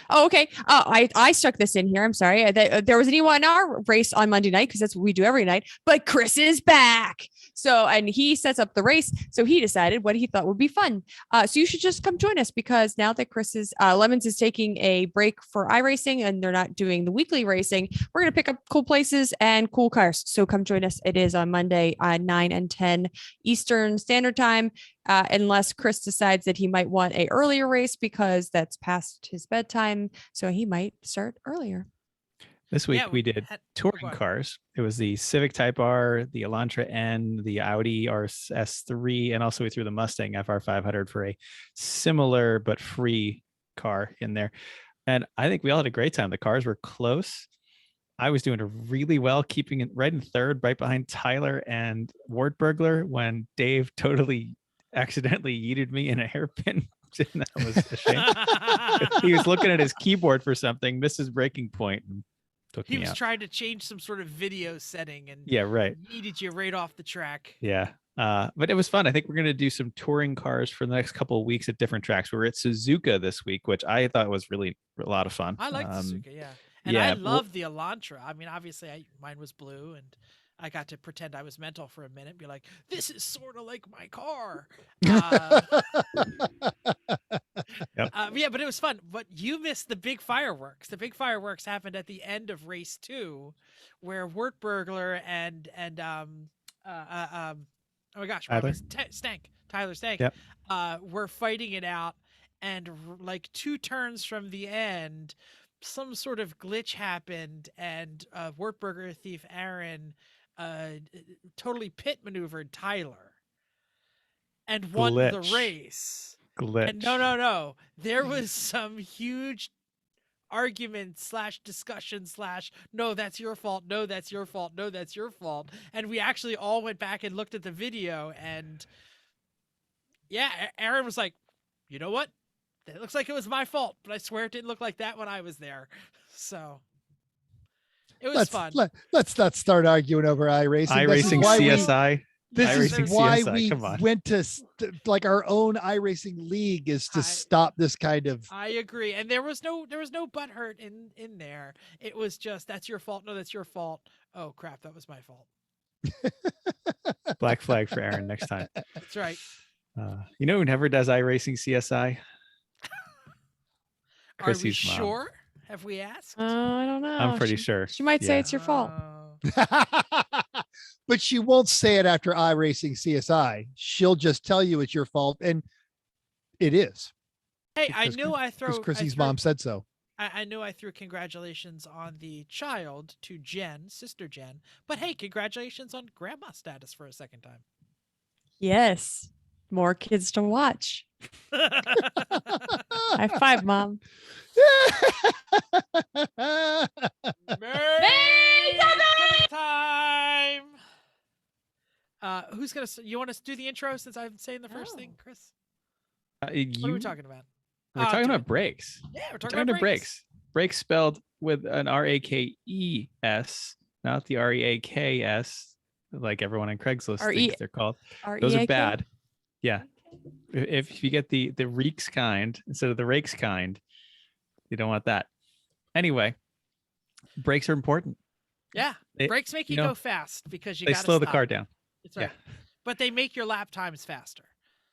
D: Oh, okay. I stuck this in here. I'm sorry. There was an E1R race on Monday night because that's what we do every night. But Chris is back. So, and he sets up the race. So he decided what he thought would be fun. So you should just come join us because now that Chris is, Lemons is taking a break for iRacing and they're not doing the weekly racing, we're going to pick up cool places and cool cars. So come join us. It is on Monday, 9 and 10 Eastern Standard Time. Unless Chris decides that he might want a earlier race because that's past his bedtime. So he might start earlier.
B: This week
A: Yeah,
B: we did touring
A: go ahead.
B: cars. It was the Civic Type R, the Elantra N, the Audi RS3, and also we threw the Mustang FR500 for a similar but free car in there. And I think we all had a great time. The cars were close. I was doing really well, keeping it right in third, right behind Tyler and Wartburglar when Dave totally accidentally yeeted me in a hairpin. And that was a shame. He was looking at his keyboard for something, missed his breaking point, and took
A: He
B: me
A: was
B: out.
A: trying to change some sort of video setting and
B: Yeah, right.
A: yeeted you right off the track.
B: Yeah. But it was fun. I think we're going to do some touring cars for the next couple of weeks at different tracks. We were at Suzuka this week, which I thought was really a lot of fun.
A: I like the Suzuka, yeah. And
B: yeah,
A: I love the Elantra. I mean, obviously, mine was blue, and I got to pretend I was mental for a minute and be like, this is sort of like my car. Yeah, but it was fun. But you missed the big fireworks. The big fireworks happened at the end of race 2, where Wartburglar and oh my gosh,
B: Tyler?
A: Tyler Stank,
B: Yep.
A: were fighting it out, and like 2 turns from the end, some sort of glitch happened, and Wartburger thief Aaron totally pit maneuvered Tyler and won the
B: Glitch.
A: race.
B: Glitch.
A: And no. There was some huge argument / discussion / no, that's your fault. No, that's your fault. No, that's your fault. And we actually all went back and looked at the video, and yeah, Aaron was like, you know what? It looks like it was my fault, but I swear it didn't look like that when I was there. So it was fun.
C: Let's not start arguing over iRacing.
B: iRacing CSI.
C: This is
B: iRacing
C: why
B: CSI,
C: we
B: come on.
C: went to like our own iRacing league is to stop this kind of.
A: I agree, and there was no butthurt in there. It was just, that's your fault. No, that's your fault. Oh crap, that was my fault.
B: Black flag for Aaron next time.
A: That's right.
B: You know who never does iRacing CSI? Chrissy's
A: Are we
B: mom.
A: sure? Have we asked?
D: I don't know.
B: I'm pretty sure.
D: She might say
B: Yeah.
D: it's your fault.
C: But she won't say it after iRacing CSI. She'll just tell you it's your fault, and it is.
A: Hey, I
C: Because
A: knew I
C: Because
A: threw.
C: Chrissy's mom said so.
A: I knew I threw congratulations on the child to Jen, sister Jen. But hey, congratulations on grandma status for a second time.
D: Yes. More kids to watch. High five, Mom.
A: Merry time. Who's gonna? You want to do the intro since I'm saying the first thing, Chris? What are we talking about?
B: We're talking about brakes.
A: Yeah, we're
B: We're
A: talking
B: talking
A: about
B: about brakes. Brakes spelled with an R-A-K-E-S, not the R-E-A-K-S, like everyone on Craigslist
D: R-E-
B: thinks they're called. Those are
D: R-E-A-K?
B: bad. Yeah. If you get the reeks kind instead of the rakes kind, you don't want that. Anyway, brakes are important.
A: Yeah,
B: They,
A: brakes make you
B: know,
A: go fast because you
B: they
A: got to
B: slow the
A: stop.
B: car down.
A: That's right. But they make your lap times faster.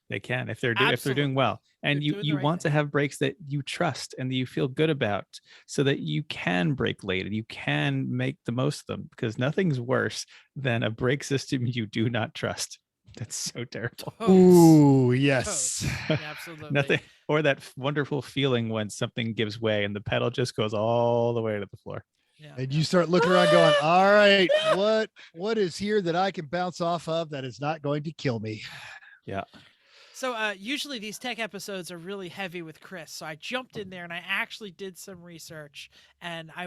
B: They can if they're
A: Absolutely.
B: doing well. And
A: They're doing the
B: you
A: right
B: want to
A: thing.
B: have brakes that you trust and that you feel good about, so that you can brake late and you can make the most of them, because nothing's worse than a brake system you do not trust. That's so terrible.
A: Totes.
C: Ooh, yes.
A: Totes. Absolutely.
B: Nothing, or that wonderful feeling when something gives way and the pedal just goes all the way to the floor.
A: Yeah,
C: And
A: yeah.
C: you start looking around going, all right, what is here that I can bounce off of that is not going to kill me?
B: Yeah.
A: So usually these tech episodes are really heavy with Chris. So I jumped in there and I actually did some research, and I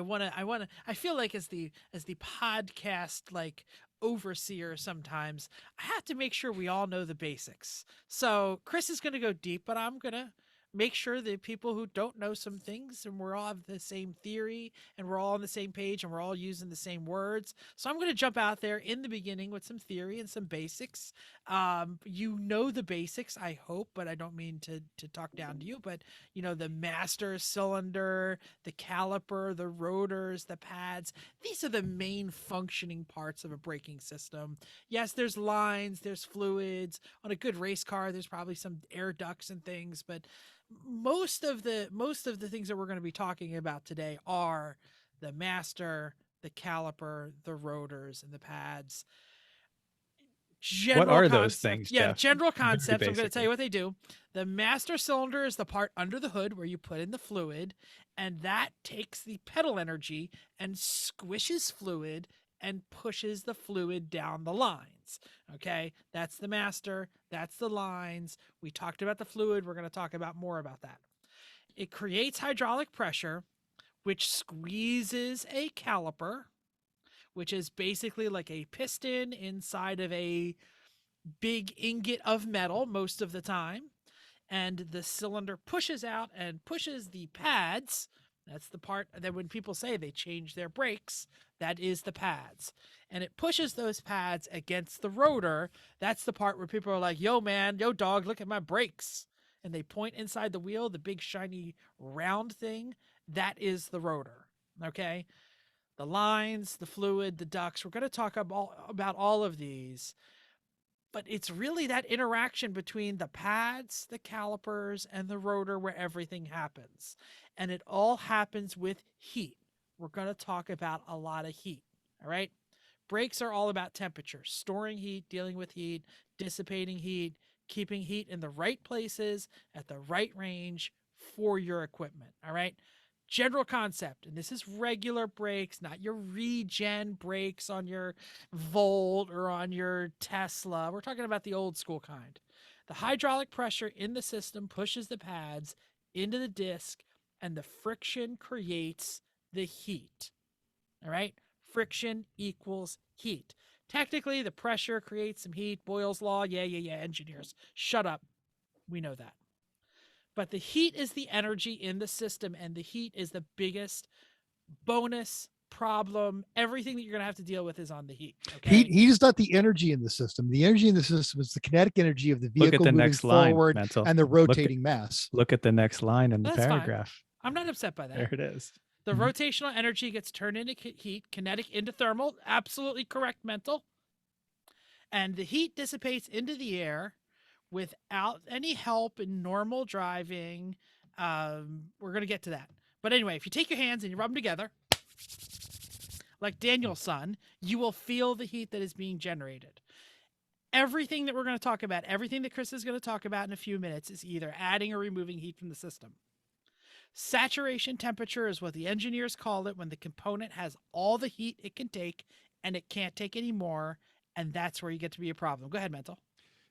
A: feel like as the podcast like overseer sometimes, I have to make sure we all know the basics. So Chris is going to go deep, but I'm going to make sure that people who don't know some things, and we're all have the same theory and we're all on the same page and we're all using the same words. So I'm going to jump out there in the beginning with some theory and some basics. You know the basics, I hope, but I don't mean to talk down to you, but you know, the master cylinder, the caliper, the rotors, the pads, these are the main functioning parts of a braking system. Yes, there's lines, there's fluids. On a good race car, there's probably some air ducts and things, but most of the things that we're going to be talking about today are the master, the caliper, the rotors, and the pads. General
B: What are
A: concept.
B: those things,
A: Yeah,
B: Jeff?
A: general
B: Very
A: concepts. I'm going to tell
B: basically.
A: you what they do. The master cylinder is the part under the hood where you put in the fluid, and that takes the pedal energy and squishes fluid and pushes the fluid down the lines. Okay, that's the master. That's the lines. We talked about the fluid. We're going to talk about more about that. It creates hydraulic pressure, which squeezes a caliper, which is basically like a piston inside of a big ingot of metal most of the time. And the cylinder pushes out and pushes the pads. That's the part that when people say they change their brakes, that is the pads. And it pushes those pads against the rotor. That's the part where people are like, yo, man, yo, dog, look at my brakes. And they point inside the wheel, the big shiny round thing. That is the rotor. Okay. The lines, the fluid, the ducts. We're going to talk about all of these. But it's really that interaction between the pads, the calipers, and the rotor where everything happens. And it all happens with heat. We're going to talk about a lot of heat. All right. Brakes are all about temperature, storing heat, dealing with heat, dissipating heat, keeping heat in the right places at the right range for your equipment. All right. General concept, and this is regular brakes, not your regen brakes on your Volt or on your Tesla. We're talking about the old school kind. The hydraulic pressure in the system pushes the pads into the disc, and the friction creates the heat. All right? Friction equals heat. Technically, the pressure creates some heat. Boyle's law. Yeah. Engineers, shut up. We know that. But the heat is the energy in the system, and the heat is the biggest bonus problem. Everything that you're going to have to deal with is on the heat. Okay?
C: Heat is not the energy in the system. The energy in the system is the kinetic energy of the
B: Look at
C: vehicle
B: the
C: moving
B: next line,
C: forward
B: Mental.
C: and the rotating mass.
B: Look at the next line in the
A: That's fine.
B: paragraph.
A: I'm not upset by that.
B: There it is.
A: The rotational energy gets turned into heat, kinetic into thermal. Absolutely correct, Mental. And the heat dissipates into the air without any help in normal driving. We're going to get to that. But anyway, if you take your hands and you rub them together, like Daniel's son, you will feel the heat that is being generated. Everything that we're going to talk about, everything that Chris is going to talk about in a few minutes, is either adding or removing heat from the system. Saturation temperature is what the engineers call it when the component has all the heat it can take and it can't take any more, and that's where you get to be a problem. Go ahead, Mental.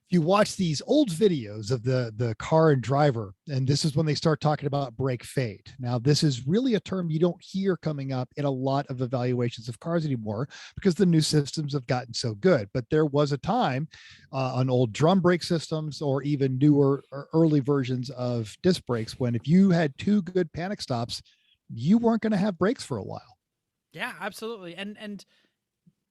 C: If you watch these old videos of the car and driver, and this is when they start talking about brake fade. Now, this is really a term you don't hear coming up in a lot of evaluations of cars anymore because the new systems have gotten so good. But there was a time on old drum brake systems or even newer or early versions of disc brakes when if you had two good panic stops, you weren't going to have brakes for a while.
A: Yeah, absolutely. And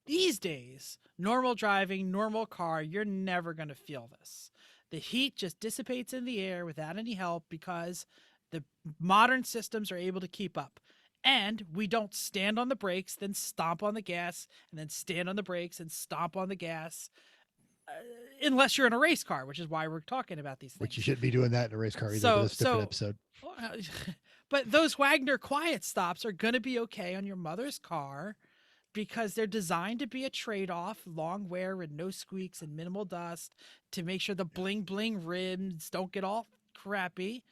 A: these days, normal driving, normal car, you're never going to feel this. The heat just dissipates in the air without any help because the modern systems are able to keep up. And we don't stand on the brakes, then stomp on the gas, and then stand on the brakes and stomp on the gas, unless you're in a race car, which is why we're talking about these things.
C: Which you shouldn't be doing that in a race car either.
A: So-
C: But that's a different
A: so-
C: episode.
A: But those Wagner quiet stops are going to be okay on your mother's car because they're designed to be a trade-off, long wear and no squeaks and minimal dust to make sure the bling bling rims don't get all crappy.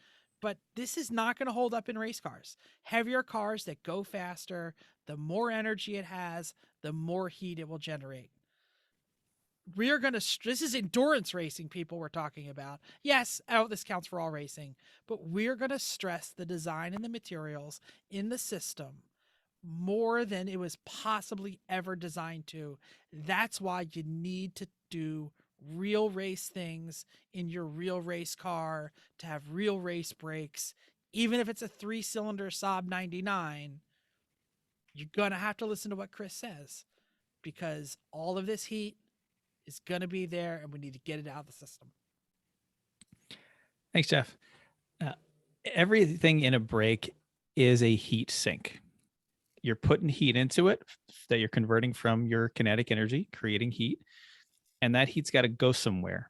A: But this is not going to hold up in race cars. Heavier cars that go faster, the more energy it has, the more heat it will generate. We are going to, this is endurance racing, people we're talking about. Yes, this counts for all racing, but we're going to stress the design and the materials in the system more than it was possibly ever designed to. That's why you need to do real race things in your real race car to have real race brakes. Even if it's a 3-cylinder Saab 99, you're going to have to listen to what Chris says because all of this heat is going to be there and we need to get it out of the system.
B: Thanks, Jeff. Everything in a brake is a heat sink. You're putting heat into it that you're converting from your kinetic energy, creating heat, and that heat's got to go somewhere.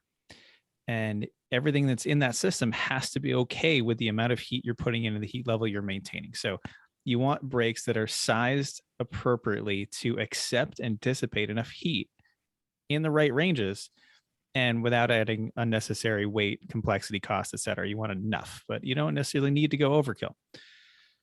B: And everything that's in that system has to be okay with the amount of heat you're putting in and the heat level you're maintaining. So you want brakes that are sized appropriately to accept and dissipate enough heat in the right ranges and without adding unnecessary weight, complexity, cost, et cetera. You want enough, but you don't necessarily need to go overkill.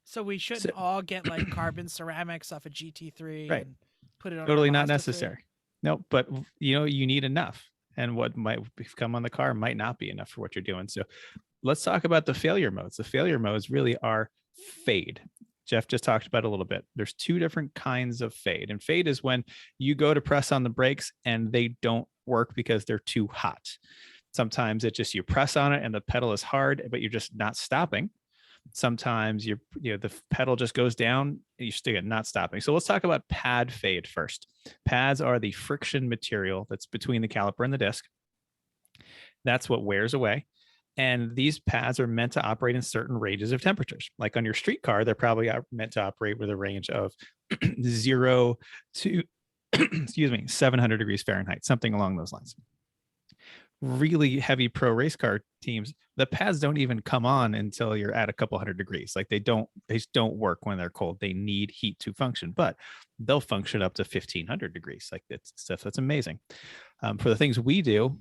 A: So we shouldn't all get like carbon ceramics off a GT3
B: Right.
A: and put it on.
B: Totally
A: our
B: not
A: Mazda 3.
B: necessary. No, but you need enough. And what might come on the car might not be enough for what you're doing. So let's talk about the failure modes. The failure modes really are fade. Jeff just talked about it a little bit. There's two different kinds of fade. And fade is when you go to press on the brakes and they don't work because they're too hot. Sometimes it's just you press on it and the pedal is hard, but you're just not stopping. Sometimes the pedal just goes down and you still not stopping. So let's talk about pad fade first. Pads are the friction material that's between the caliper and the disc. That's what wears away. And these pads are meant to operate in certain ranges of temperatures. Like on your street car, they're probably meant to operate with a range of 0 to 700 degrees Fahrenheit, something along those lines. Really heavy pro race car teams, the pads don't even come on until you're at a couple hundred degrees. Like they just don't work when they're cold. They need heat to function, but they'll function up to 1500 degrees. Like that's stuff that's amazing. For the things we do,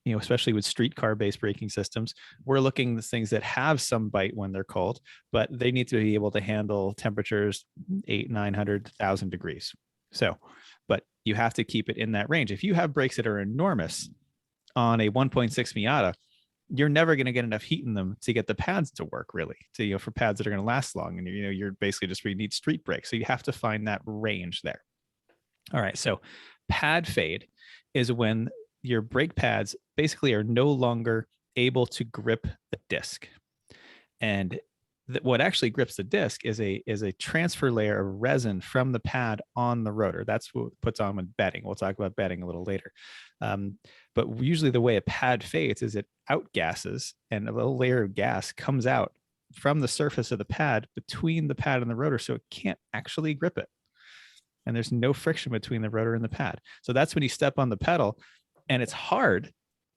B: especially with street car based braking systems, we're looking at things that have some bite when they're cold, but they need to be able to handle temperatures 800, 900, 1000 degrees. So, but you have to keep it in that range. If you have brakes that are enormous on a 1.6 Miata, you're never going to get enough heat in them to get the pads to work really, for pads that are going to last long. And you're basically just, we need street brakes. So you have to find that range there. All right. So pad fade is when your brake pads basically are no longer able to grip the disc. And what actually grips the disc is a transfer layer of resin from the pad on the rotor. That's what puts on with bedding. We'll talk about bedding a little later. But usually the way a pad fades is it outgasses and a little layer of gas comes out from the surface of the pad between the pad and the rotor, so it can't actually grip it. And there's no friction between the rotor and the pad. So that's when you step on the pedal and it's hard,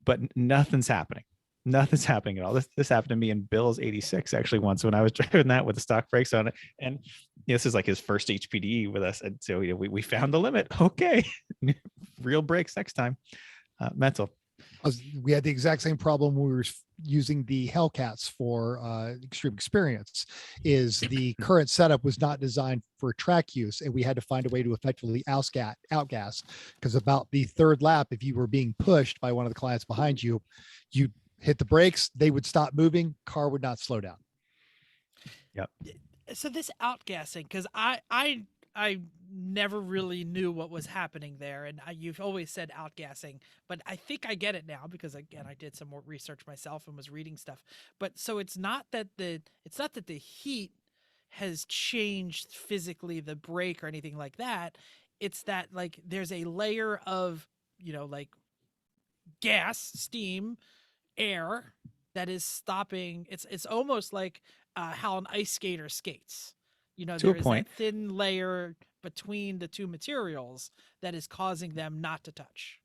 B: but nothing's happening. Nothing's happening at all. This happened to me in Bill's 86 actually once when I was driving that with the stock brakes on it. And this is like his first HPDE with us. And so we found the limit. Okay. Real brakes next time. Mental.
C: We had the exact same problem when we were using the Hellcats for Extreme Experience. Is the current setup was not designed for track use, and we had to find a way to effectively outgas, because about the third lap, if you were being pushed by one of the clients behind you, you hit the brakes, they would stop moving, car would not slow down.
B: Yep.
A: So this outgassing, because I never really knew what was happening there, and you've always said outgassing, but I think I get it now because again I did some more research myself and was reading stuff. But so it's not that the heat has changed physically the brake or anything like that. It's that like there's a layer of like gas, steam, air that is stopping. It's almost like how an ice skater skates.
B: To a
A: there is
B: point.
A: that thin layer between the two materials that is causing them not to touch.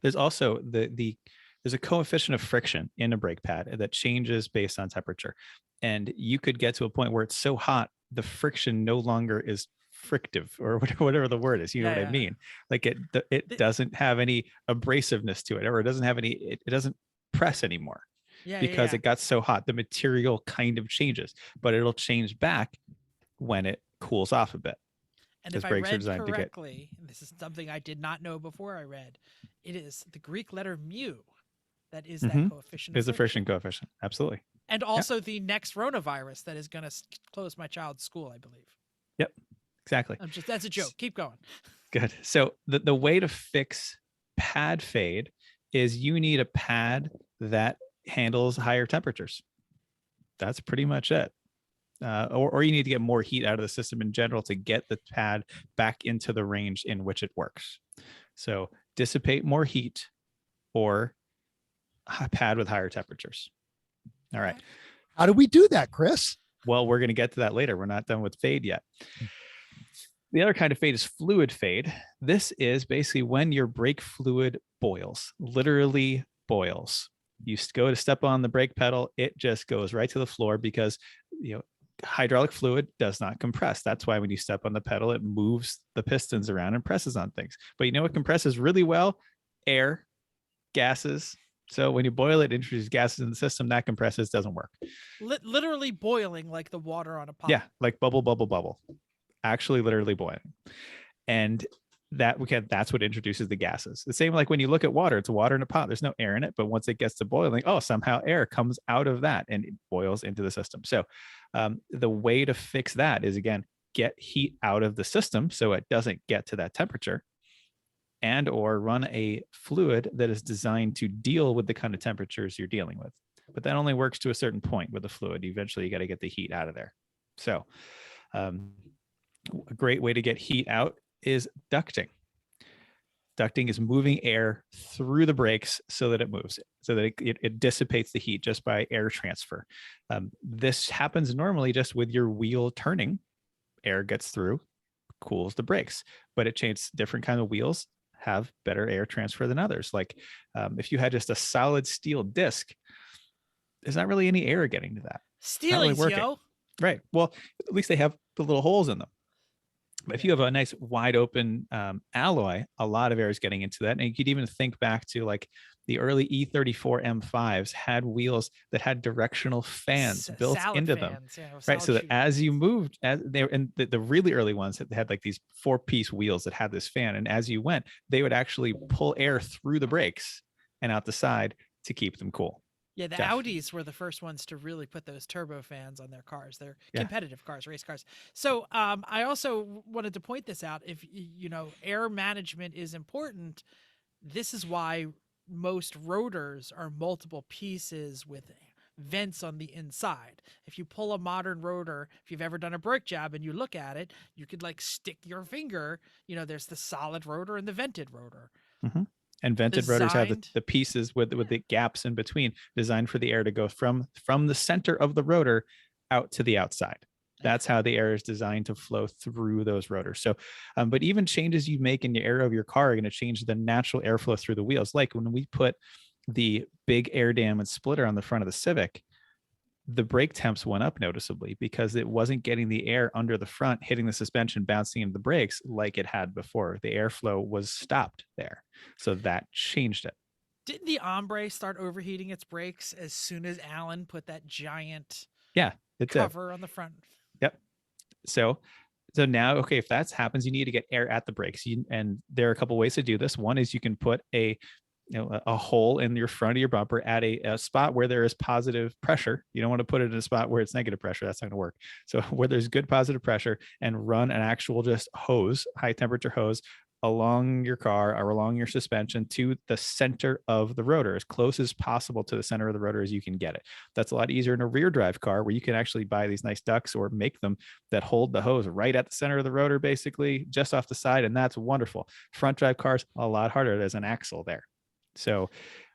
B: There's also there's a coefficient of friction in a brake pad that changes based on temperature. And you could get to a point where it's so hot, the friction no longer is frictive, or whatever the word is. You know what I mean? Like it doesn't have any abrasiveness to it, or it doesn't have any, it doesn't press anymore because it got so hot. The material kind of changes, but it'll change back when it cools off a bit.
A: And if I read correctly, this is something I did not know before I read, it is the Greek letter mu that is that coefficient.
B: Is the friction coefficient. Absolutely.
A: And also the next coronavirus that is going to close my child's school, I believe.
B: Yep, exactly.
A: That's a joke. Keep going.
B: Good. So the way to fix pad fade is you need a pad that handles higher temperatures. That's pretty much it. Or you need to get more heat out of the system in general to get the pad back into the range in which it works. So dissipate more heat or a pad with higher temperatures. All right.
C: How do we do that, Chris?
B: Well, we're going to get to that later. We're not done with fade yet. The other kind of fade is fluid fade. This is basically when your brake fluid boils, literally boils. You go to step on the brake pedal, it just goes right to the floor because hydraulic fluid does not compress. That's why when you step on the pedal, it moves the pistons around and presses on things. But you know what compresses really well? Air, gases. So when you boil it, introduce gases in the system, that compresses, doesn't work.
A: Literally boiling like the water on a pot.
B: Yeah, like bubble, bubble, bubble. Actually, literally boiling. And that's what introduces the gases. The same like when you look at water, it's water in a pot. There's no air in it, but once it gets to boiling, somehow air comes out of that and it boils into the system. So the way to fix that is, again, get heat out of the system so it doesn't get to that temperature, and or run a fluid that is designed to deal with the kind of temperatures you're dealing with. But that only works to a certain point with the fluid. Eventually, you got to get the heat out of there. So a great way to get heat out is ducting. Ducting is moving air through the brakes so that it moves, so that it dissipates the heat just by air transfer. This happens normally just with your wheel turning. Air gets through, cools the brakes, but it changes. Different kind of wheels have better air transfer than others. Like if you had just a solid steel disc, there's not really any air getting to that.
A: Steelings, really yo.
B: Right. Well, at least they have the little holes in them. But if you have a nice wide open alloy, a lot of air is getting into that. And you could even think back to like the early E34 M5s had wheels that had directional fans built into them. Right. So that as you moved, and the really early ones that had like these 4-piece wheels that had this fan. And as you went, they would actually pull air through the brakes and out the side to keep them cool.
A: Yeah, the Audis were the first ones to really put those turbo fans on their cars. They're competitive cars, race cars. So I also wanted to point this out. If air management is important, this is why most rotors are multiple pieces with vents on the inside. If you pull a modern rotor, if you've ever done a brake job and you look at it, you could like stick your finger. There's the solid rotor and the vented rotor.
B: Mm-hmm. And vented rotors have the pieces with the gaps in between, designed for the air to go from the center of the rotor out to the outside. That's how the air is designed to flow through those rotors. So, but even changes you make in the air of your car are going to change the natural airflow through the wheels. Like when we put the big air dam and splitter on the front of the Civic, the brake temps went up noticeably because it wasn't getting the air under the front, hitting the suspension, bouncing into the brakes like it had before. The airflow was stopped there. So that changed it.
A: Didn't the Ombre start overheating its brakes as soon as Alan put that giant
B: Yeah, it did.
A: cover on the front?
B: Yep. So now, okay, if that happens, you need to get air at the brakes. And there are a couple ways to do this. One is you can put a hole in your front of your bumper at a spot where there is positive pressure. You don't want to put it in a spot where it's negative pressure. That's not going to work. So where there's good positive pressure, and run an actual just hose, high temperature hose, along your car or along your suspension to the center of the rotor, as close as possible to the center of the rotor as you can get it. That's a lot easier in a rear drive car, where you can actually buy these nice ducts or make them that hold the hose right at the center of the rotor, basically just off the side. And that's wonderful. Front drive cars, a lot harder. There's an axle there. So,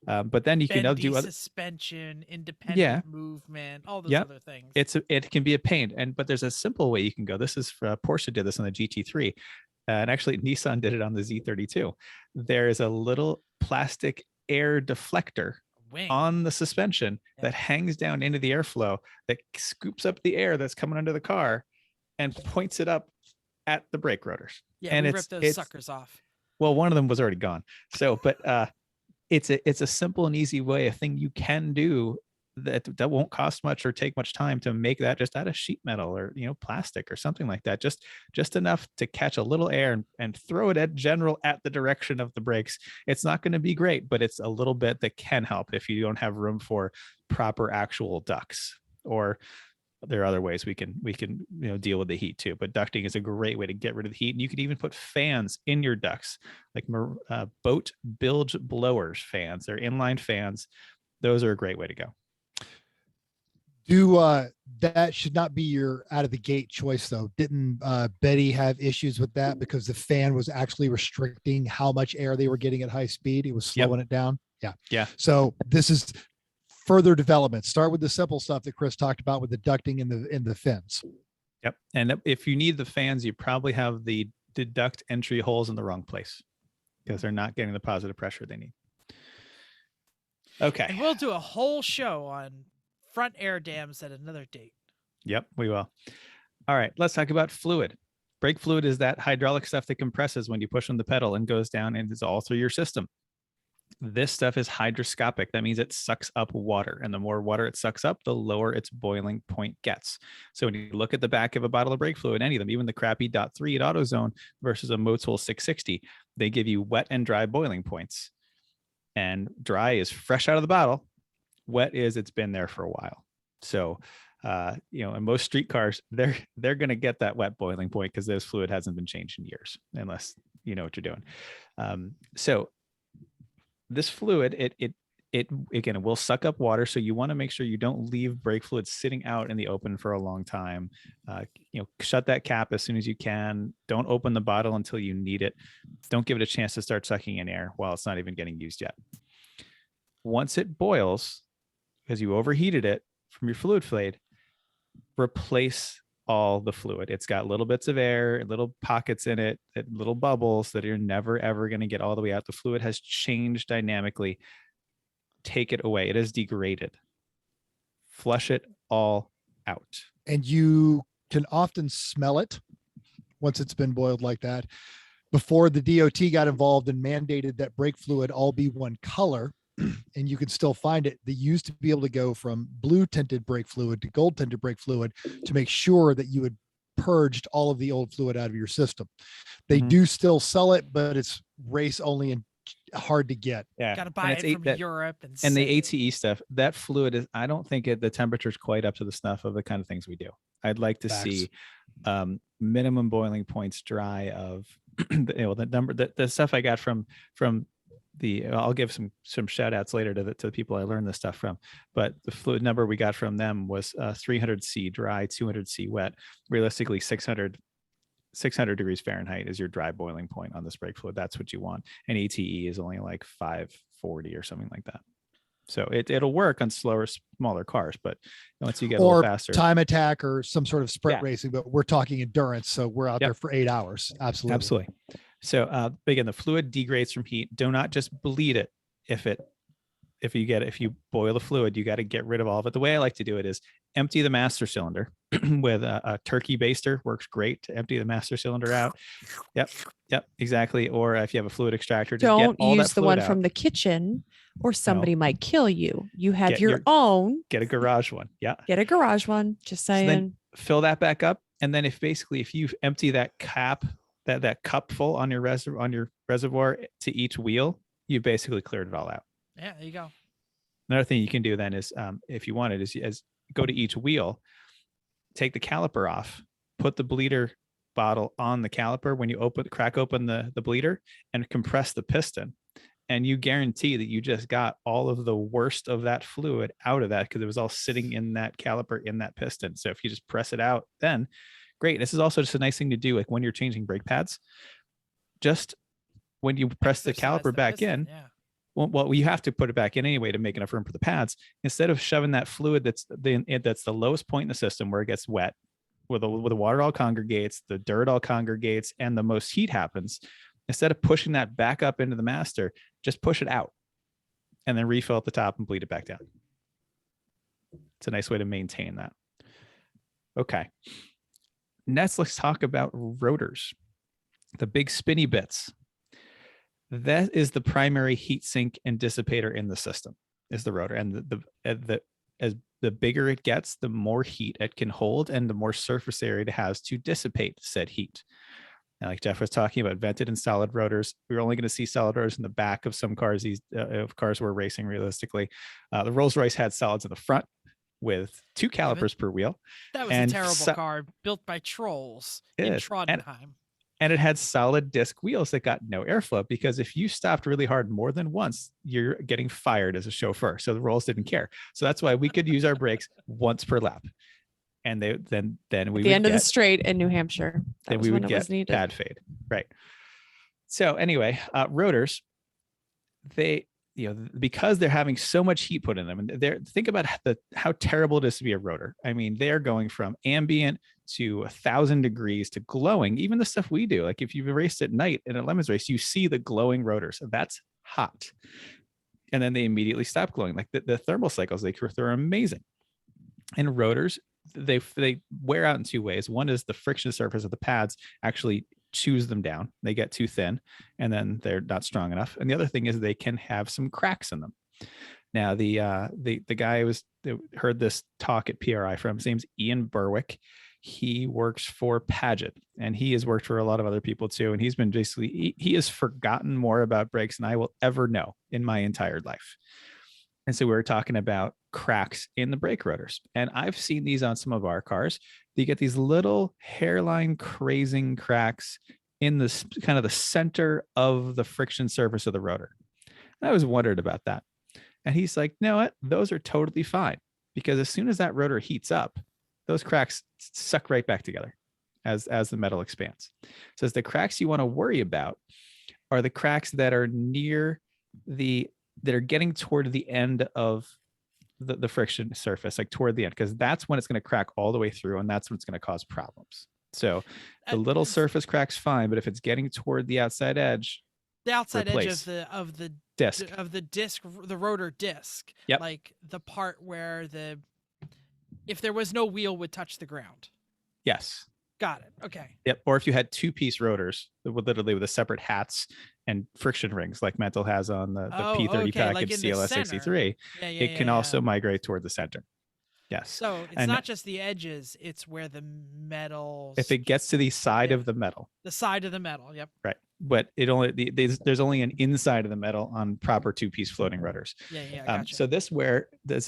B: but then you can
A: Bendy
B: do other
A: suspension, independent movement, all those other things.
B: It can be a pain, but there's a simple way you can go. This is Porsche did this on the GT3, and actually Nissan did it on the Z32. There is a little plastic air deflector on the suspension that hangs down into the airflow, that scoops up the air that's coming under the car and points it up at the brake rotors.
A: Yeah, and we ripped those suckers off.
B: Well, one of them was already gone. So, but it's a simple and easy way, a thing you can do that won't cost much or take much time to make that just out of sheet metal or plastic or something like that. Just enough to catch a little air and throw it at the direction of the brakes. It's not going to be great, but it's a little bit that can help if you don't have room for proper actual ducts. Or there are other ways we can deal with the heat too, but ducting is a great way to get rid of the heat. And you could even put fans in your ducts, like boat bilge blowers fans. They're inline fans. Those are a great way to go.
C: That should not be your out of the gate choice though. Didn't Betty have issues with that because the fan was actually restricting how much air they were getting at high speed? It was slowing it down. Yeah. So this is further development. Start with the simple stuff that Chris talked about with the ducting in the fins.
B: Yep. And if you need the fans, you probably have the duct entry holes in the wrong place, because they're not getting the positive pressure they need. Okay.
A: And we'll do a whole show on front air dams at another date.
B: Yep, we will. All right, let's talk about fluid. Brake fluid is that hydraulic stuff that compresses when you push on the pedal and goes down, and it's all through your system. This stuff is hygroscopic. That means it sucks up water, and the more water it sucks up, the lower its boiling point gets. So when you look at the back of a bottle of brake fluid, any of them, even the crappy .3 at AutoZone versus a Motul 660, they give you wet and dry boiling points. And dry is fresh out of the bottle. Wet is it's been there for a while. So in most street cars, they're going to get that wet boiling point because this fluid hasn't been changed in years, unless you know what you're doing. So this fluid, it again, it will suck up water. So you want to make sure you don't leave brake fluid sitting out in the open for a long time. Shut that cap as soon as you can. Don't open the bottle until you need it. Don't give it a chance to start sucking in air while it's not even getting used yet. Once it boils, because you overheated it from your fluid fade, replace all the fluid. It's got little bits of air, little pockets in it, little bubbles that you're never, ever going to get all the way out. The fluid has changed dynamically. Take it away. It is degraded. Flush it all out.
C: And you can often smell it once it's been boiled like that. Before the DOT got involved and mandated that brake fluid all be one color, and you can still find it, they used to be able to go from blue tinted brake fluid to gold tinted brake fluid to make sure that you had purged all of the old fluid out of your system. They do still sell it, but it's race only and hard to get.
A: Yeah, gotta buy it from Europe.
B: And the ATE stuff, that fluid is, I don't think the temperature's quite up to the snuff of the kind of things we do. I'd like to see minimum boiling points dry of the number, the stuff I got from I'll give some shout outs later to the people I learned this stuff from, but the fluid number we got from them was 300 C dry, 200 C wet. Realistically, 600 degrees Fahrenheit is your dry boiling point on this brake fluid. That's what you want. And ATE is only like 540 or something like that. So it'll work on slower, smaller cars, but once you get a little faster,
C: time attack or some sort of sprint racing, but we're talking endurance. So we're out there for 8 hours. Absolutely.
B: So again, the fluid degrades from heat. Do not just bleed it. If you boil the fluid, you got to get rid of all of it. The way I like to do it is empty the master cylinder with a turkey baster works great to empty the master cylinder out. Yep, exactly. Or if you have a fluid extractor, just
D: Don't
B: get all
D: use
B: that
D: the
B: fluid
D: one
B: out.
D: from the kitchen or somebody might kill you. You have
B: Get
D: your own.
B: Get a garage one. Yeah.
D: Get a garage one. Just
B: So
D: saying.
B: then fill that back up. And then if you empty that cap, that cup full on your reservoir to each wheel, you basically cleared it all out.
A: Yeah, there you go.
B: Another thing you can do then is, if you wanted, is go to each wheel, take the caliper off, put the bleeder bottle on the caliper when you crack open the bleeder, and compress the piston. And you guarantee that you just got all of the worst of that fluid out of that, because it was all sitting in that caliper in that piston. So if you just press it out, then great. This is also just a nice thing to do, like when you're changing brake pads. Just when you press the caliper back in, well, you have to put it back in anyway to make enough room for the pads. Instead of shoving that fluid that's the lowest point in the system where it gets wet, where the water all congregates, the dirt all congregates, and the most heat happens, instead of pushing that back up into the master, just push it out and then refill at the top and bleed it back down. It's a nice way to maintain that. Okay. Next, let's talk about rotors, the big spinny bits. That is the primary heat sink and dissipator in the system, is the rotor. And as the bigger it gets, the more heat it can hold and the more surface area it has to dissipate said heat. And like Jeff was talking about, vented and solid rotors. We're only going to see solid rotors in the back of some cars. These cars we're racing realistically. The Rolls-Royce had solids in the front with 2 calipers per wheel.
A: That was a terrible car built by trolls in Trondheim.
B: And it had solid disc wheels that got no airflow, because if you stopped really hard more than once, you're getting fired as a chauffeur. So the Rolls didn't care. So that's why we could use our brakes once per lap. And then we
D: at the end of the straight in New Hampshire,
B: then we would get pad fade. Right. So anyway, rotors, because they're having so much heat put in them, and think about how terrible it is to be a rotor. I mean, they're going from ambient to 1,000 degrees to glowing. Even the stuff we do, like if you've raced at night in a Lemons race, you see the glowing rotors. That's hot. And then they immediately stop glowing. Like the thermal cycles they go through are amazing. And rotors, they wear out in 2 ways. One is the friction surface of the pads actually chews them down. They get too thin and then they're not strong enough. And the other thing is they can have some cracks in them. Now the guy heard this talk at PRI from, his name's Ian Berwick. He works for Paget, and he has worked for a lot of other people too. And he's been he has forgotten more about brakes than I will ever know in my entire life. And so we were talking about cracks in the brake rotors. And I've seen these on some of our cars. You get these little hairline crazing cracks in this kind of the center of the friction surface of the rotor. And I was wondered about that. And he's like, you know what? Those are totally fine, because as soon as that rotor heats up, those cracks suck right back together as the metal expands. So the cracks you want to worry about are the cracks that are that are getting toward the end of the friction surface, like toward the end, because that's when it's going to crack all the way through, and that's when it's going to cause problems. So the little surface cracks fine, but if it's getting toward the outside edge,
A: the outside edge of the
B: disc,
A: the rotor disc,
B: yep.
A: Like the part where if there was no wheel would touch the ground.
B: Yes.
A: Got it. Okay.
B: Yep. Or if you had 2-piece rotors with the separate hats and friction rings like Mental has on the P30 package, like CLS 63, it can also migrate toward the center. Yes.
A: So it's not just the edges, it's where the metal.
B: If it gets to the side of the metal.
A: The side of the metal. Yep.
B: Right. But there's only an inside of the metal on proper 2-piece floating rotors.
A: Yeah. Gotcha.
B: So this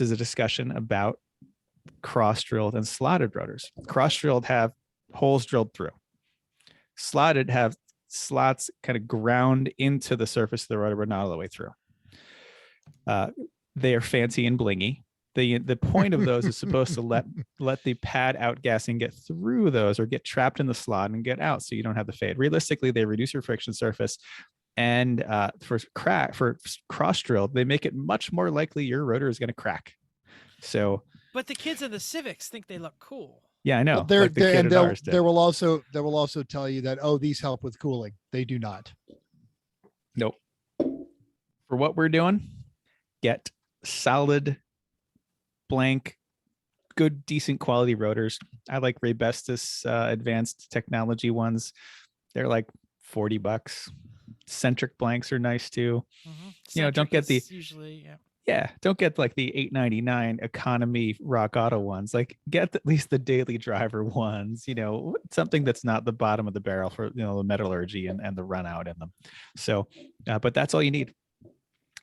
B: is a discussion about cross-drilled and slotted rotors. Cross-drilled have holes drilled through. Slotted have slots kind of ground into the surface of the rotor, but not all the way through. They are fancy and blingy. The point of those is supposed to let the pad outgassing get through those, or get trapped in the slot and get out, so you don't have the fade. Realistically, they reduce your friction surface, and for cross-drilled, they make it much more likely your rotor is going to crack. So,
A: but the kids in the Civics think they look cool.
B: Yeah, I know.
C: Well, they will also tell you that, these help with cooling. They do not.
B: Nope. For what we're doing, get solid blank good, decent quality rotors. I like Raybestos advanced technology ones. They're like $40. Centric blanks are nice too. Don't get the
A: usually,
B: don't get like the $8.99 economy Rock Auto ones. Like get at least the daily driver ones, something that's not the bottom of the barrel for, the metallurgy and the run out in them. So, but that's all you need.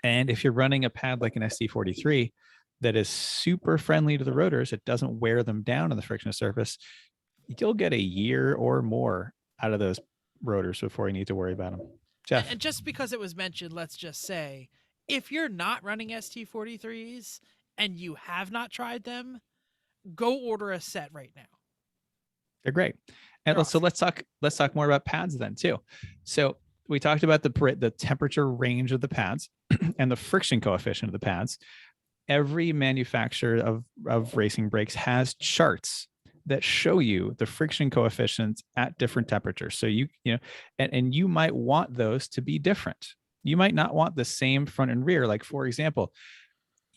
B: And if you're running a pad like an ST43 that is super friendly to the rotors, it doesn't wear them down on the frictionless surface, you'll get a year or more out of those rotors before you need to worry about them. Jeff.
A: And just because it was mentioned, let's just say, if you're not running ST43s and you have not tried them, go order a set right now.
B: They're great. And so let's talk more about pads then too. So we talked about the temperature range of the pads and the friction coefficient of the pads. Every manufacturer of racing brakes has charts that show you the friction coefficients at different temperatures. So and you might want those to be different. You might not want the same front and rear. Like for example,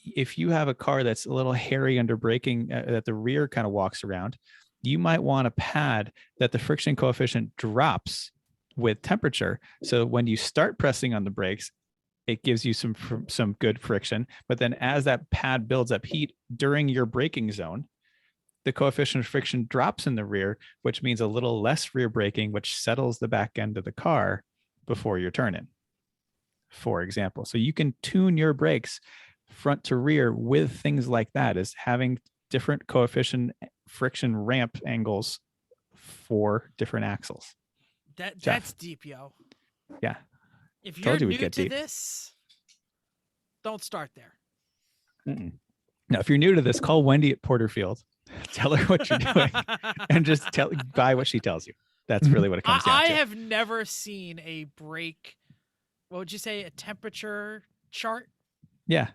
B: if you have a car that's a little hairy under braking, that the rear kind of walks around, you might want a pad that the friction coefficient drops with temperature. So when you start pressing on the brakes, it gives you some good friction. But then as that pad builds up heat during your braking zone, the coefficient of friction drops in the rear, which means a little less rear braking, which settles the back end of the car before your turn in, for example. So you can tune your brakes front to rear with things like that, as having different coefficient friction ramp angles for different axles.
A: That's deep, yo.
B: Yeah.
A: If you're new to
B: deep.
A: this, don't start there.
B: Mm-mm. Now, if you're new to this, call Wendy at Porterfield. Tell her what you're doing and just buy what she tells you. That's really what it comes down to.
A: I have never seen a brake, what would you say, a temperature chart?
B: Yeah.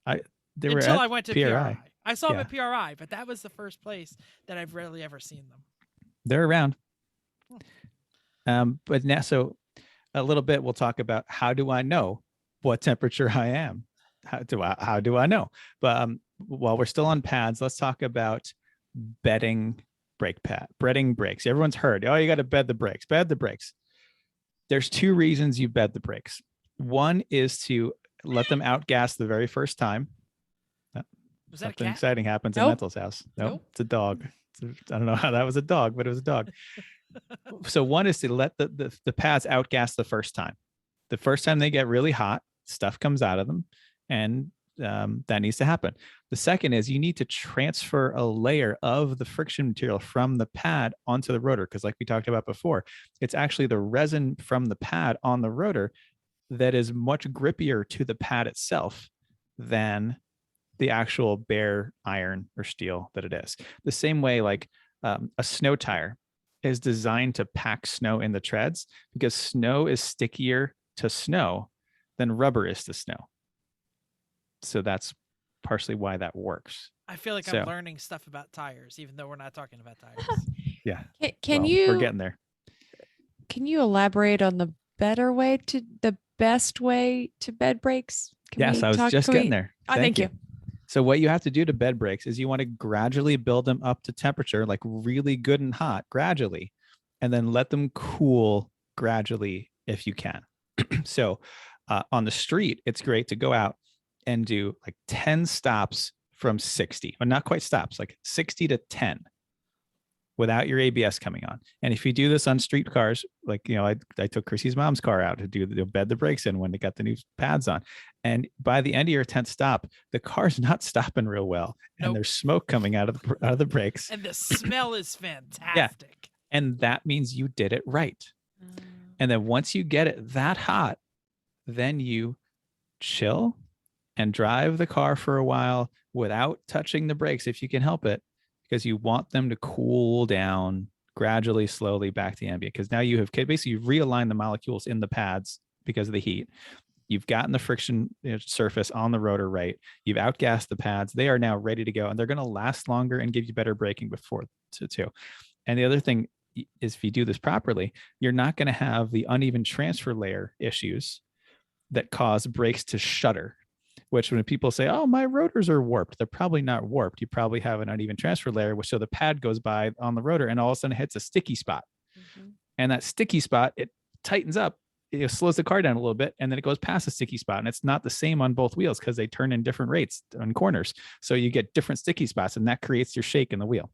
A: Until I went to PRI. I saw them
B: Yeah.
A: at PRI, but that was the first place that I've rarely ever seen them.
B: They're around. But now, so a little bit, we'll talk about how do I know what temperature I am? How do I know? But while we're still on pads, let's talk about bedding brakes. Everyone's heard, you got to bed the brakes. There's two reasons you bed the brakes. One is to let them outgas the very first time.
A: Was that
B: Something
A: a cat?
B: exciting happens in
D: Nope.
B: Mental's house.
A: Nope.
B: It's a dog. I don't know how that was a dog, but it was a dog. So one is to let the pads outgas the first time. The first time they get really hot, stuff comes out of them, and that needs to happen. The second is you need to transfer a layer of the friction material from the pad onto the rotor, because like we talked about before, it's actually the resin from the pad on the rotor that is much grippier to the pad itself than the actual bare iron or steel that it is. The same way, like a snow tire is designed to pack snow in the treads, because snow is stickier to snow than rubber is to snow. So that's partially why that works.
A: I feel like I'm learning stuff about tires, even though we're not talking about tires.
B: Yeah.
D: Can
B: We're getting there.
D: Can you elaborate on the best way to bed brakes?
B: Yes, I was just getting there.
D: Thank you.
B: So what you have to do to bed brakes is you want to gradually build them up to temperature, like really good and hot gradually, and then let them cool gradually if you can. So on the street, it's great to go out and do like 10 stops from 60, or not quite stops, like 60 to 10 without your ABS coming on. And if you do this on street cars, like, I took Chrissy's mom's car out to bed the brakes in when they got the new pads on. And by the end of your 10th stop, the car's not stopping real well. And there's smoke coming out of the brakes.
A: And the smell is fantastic.
B: Yeah. And that means you did it right. And then once you get it that hot, then you chill and drive the car for a while without touching the brakes if you can help it, because you want them to cool down gradually, slowly back to ambient. Because now you have basically realigned the molecules in the pads because of the heat. You've gotten the friction surface on the rotor right. You've outgassed the pads. They are now ready to go, and they're going to last longer and give you better braking before too. And the other thing is, if you do this properly, you're not going to have the uneven transfer layer issues that cause brakes to shudder. which when people say, oh, my rotors are warped, they're probably not warped. You probably have an uneven transfer layer, which so the pad goes by on the rotor and all of a sudden it hits a sticky spot. And that sticky spot, it tightens up, it slows the car down a little bit, and then it goes past the sticky spot. And it's not the same on both wheels because they turn in different rates on corners. So you get different sticky spots, and that creates your shake in the wheel.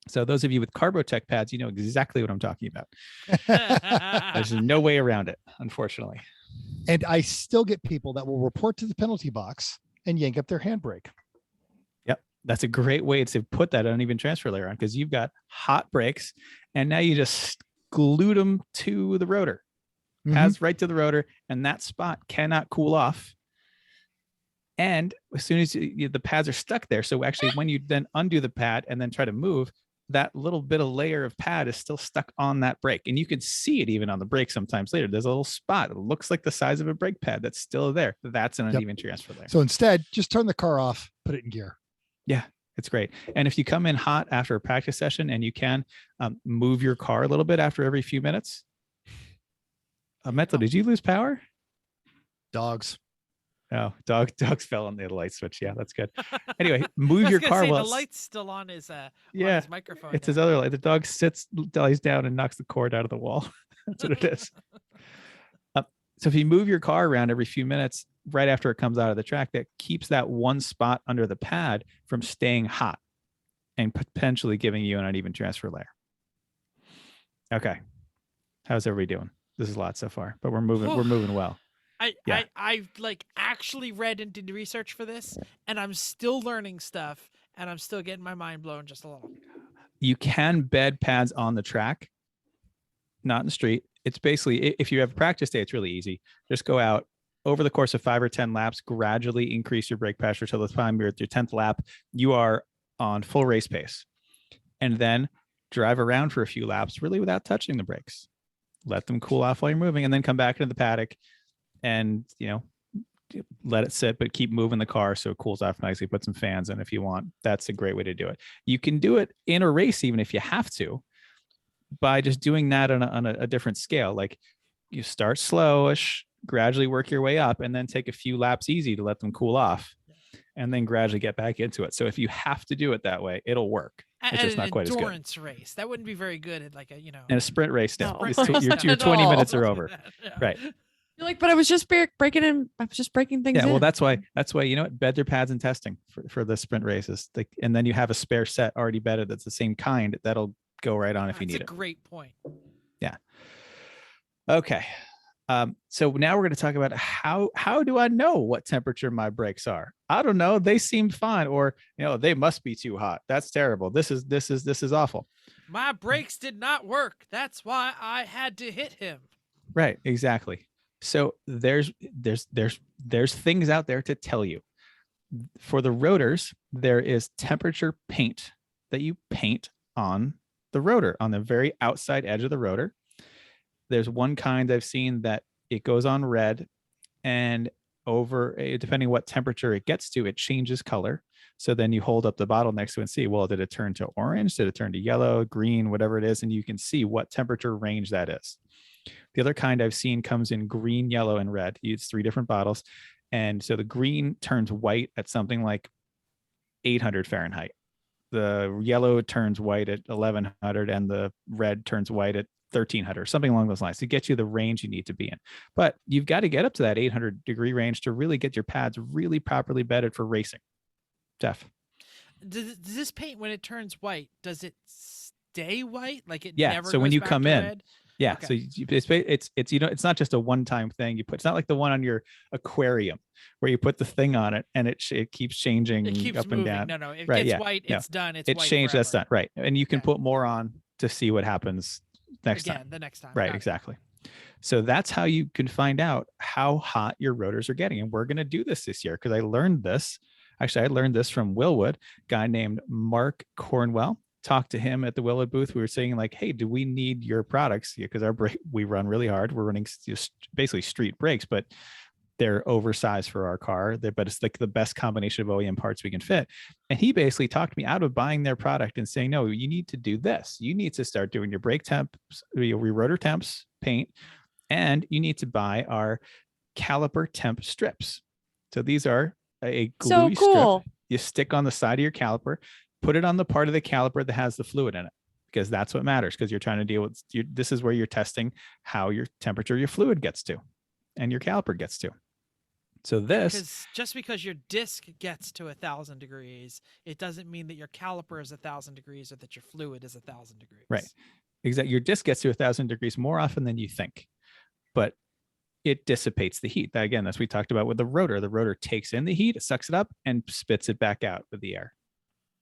B: So those of you with Carbotech pads, you know exactly what I'm talking about. There's no way around it, unfortunately.
C: And I still get people that will report to the penalty box and yank up their handbrake.
B: Yep. That's a great way to put that uneven transfer layer on, because you've got hot brakes and now you just glued them to the rotor, pads right to the rotor, and that spot cannot cool off. And as soon as the pads are stuck there, so actually when you then undo the pad and then try to move, that little bit of layer of pad is still stuck on that brake. And you can see it even on the brake sometimes later. There's a little spot. It looks like the size of a brake pad that's still there. That's an uneven transfer layer.
C: So instead, just turn the car off, put it in gear.
B: Yeah, it's great. And if you come in hot after a practice session and you can move your car a little bit after every few minutes. Mental, did you lose power?
C: Dogs.
B: Oh, dogs fell on the light switch. Yeah, that's good. Anyway, move your car while
A: the light's still on his on
B: yeah,
A: his microphone.
B: it's his other light. The dog lies down and knocks the cord out of the wall. That's what it is. So if you move your car around every few minutes, right after it comes out of the track, that keeps that one spot under the pad from staying hot and potentially giving you an uneven transfer layer. Okay, how's everybody doing? This is a lot so far, but we're moving well.
A: I like actually read into the research for this, and I'm still learning stuff, and I'm still getting my mind blown just a little.
B: You can bed pads on the track, not in the street. It's basically, if you have a practice day, it's really easy. Just go out over the course of 5 or 10 laps, gradually increase your brake pressure till the time you're at your 10th lap, you are on full race pace. And then drive around for a few laps, really without touching the brakes. Let them cool off while you're moving, and then come back into the paddock and, let it sit, but keep moving the car so it cools off nicely. Put some fans in if you want. That's a great way to do it. You can do it in a race, even if you have to, by just doing that on a different scale. Like you start slowish, gradually work your way up, and then take a few laps easy to let them cool off, and then gradually get back into it. So if you have to do it that way, it'll work. It's just not quite as good.
A: Endurance race, that wouldn't be very good at like a,
B: In a sprint race, no.
A: No.
B: Your 20 minutes are over.
A: Yeah.
B: Right.
D: You're like, but I was just breaking in. I was just breaking things in.
B: Yeah, well, that's why, bed their pads in testing for the sprint races. And then you have a spare set already bedded that's the same kind. That'll go right on if you need it.
A: That's a great point.
B: Yeah. Okay. So now we're going to talk about how do I know what temperature my brakes are? I don't know. They seem fine, or they must be too hot. That's terrible. This is awful.
A: My brakes did not work. That's why I had to hit him.
B: Right. Exactly. So there's things out there to tell you. For the rotors, there is temperature paint that you paint on the rotor, on the very outside edge of the rotor. There's one kind I've seen that it goes on red, and over, depending what temperature it gets to, it changes color. So then you hold up the bottle next to it and see, well, did it turn to orange? Did it turn to yellow, green, whatever it is? And you can see what temperature range that is. The other kind I've seen comes in green, yellow, and red. It's 3 different bottles. And so the green turns white at something like 800 Fahrenheit. The yellow turns white at 1100, and the red turns white at 1300, something along those lines, to get you the range you need to be in. But you've got to get up to that 800-degree range to really get your pads really properly bedded for racing. Jeff?
A: Does this paint, when it turns white, does it stay white? Like it
B: Yeah.
A: never
B: So when
A: goes
B: you
A: back
B: come
A: to
B: in,
A: red?
B: yeah.
A: Okay.
B: So it's not just a one-time thing. It's not like the one on your aquarium where you put the thing on it and it keeps changing
A: It keeps
B: up
A: moving.
B: and down.
A: No, it
B: Right,
A: gets
B: yeah,
A: white.
B: no.
A: It's done. It's
B: It's
A: white
B: changed. That's done.
A: forever.
B: Right. And you can
A: Yeah.
B: put more on to see what happens next time.
A: The next time.
B: Right.
A: Got it.
B: Exactly. So that's how you can find out how hot your rotors are getting. And we're going to do this year because I learned this. Actually, I learned this from Willwood, a guy named Mark Cornwell. Talked to him at the Willwood booth. We were saying like, hey, do we need your products? Because we run really hard. We're running just basically street brakes, but they're oversized for our car. But it's like the best combination of OEM parts we can fit. And he basically talked me out of buying their product and saying, no, you need to do this. You need to start doing your brake temps, your rotor temps paint, and you need to buy our caliper temp strips. So these are a
D: So
B: gluey
D: cool.
B: strip you stick on the side of your caliper, put it on the part of the caliper that has the fluid in it, because that's what matters, because you're trying to deal with, this is where you're testing how your temperature, your fluid gets to, and your caliper gets to. So this,
A: because just because your disc gets to 1,000 degrees, it doesn't mean that your caliper is 1,000 degrees or that your fluid is 1,000 degrees.
B: right, exactly. Your disc gets to 1,000 degrees more often than you think, but it dissipates the heat. That, again, that's what we talked about with the rotor. The rotor takes in the heat, it sucks it up, and spits it back out with the air.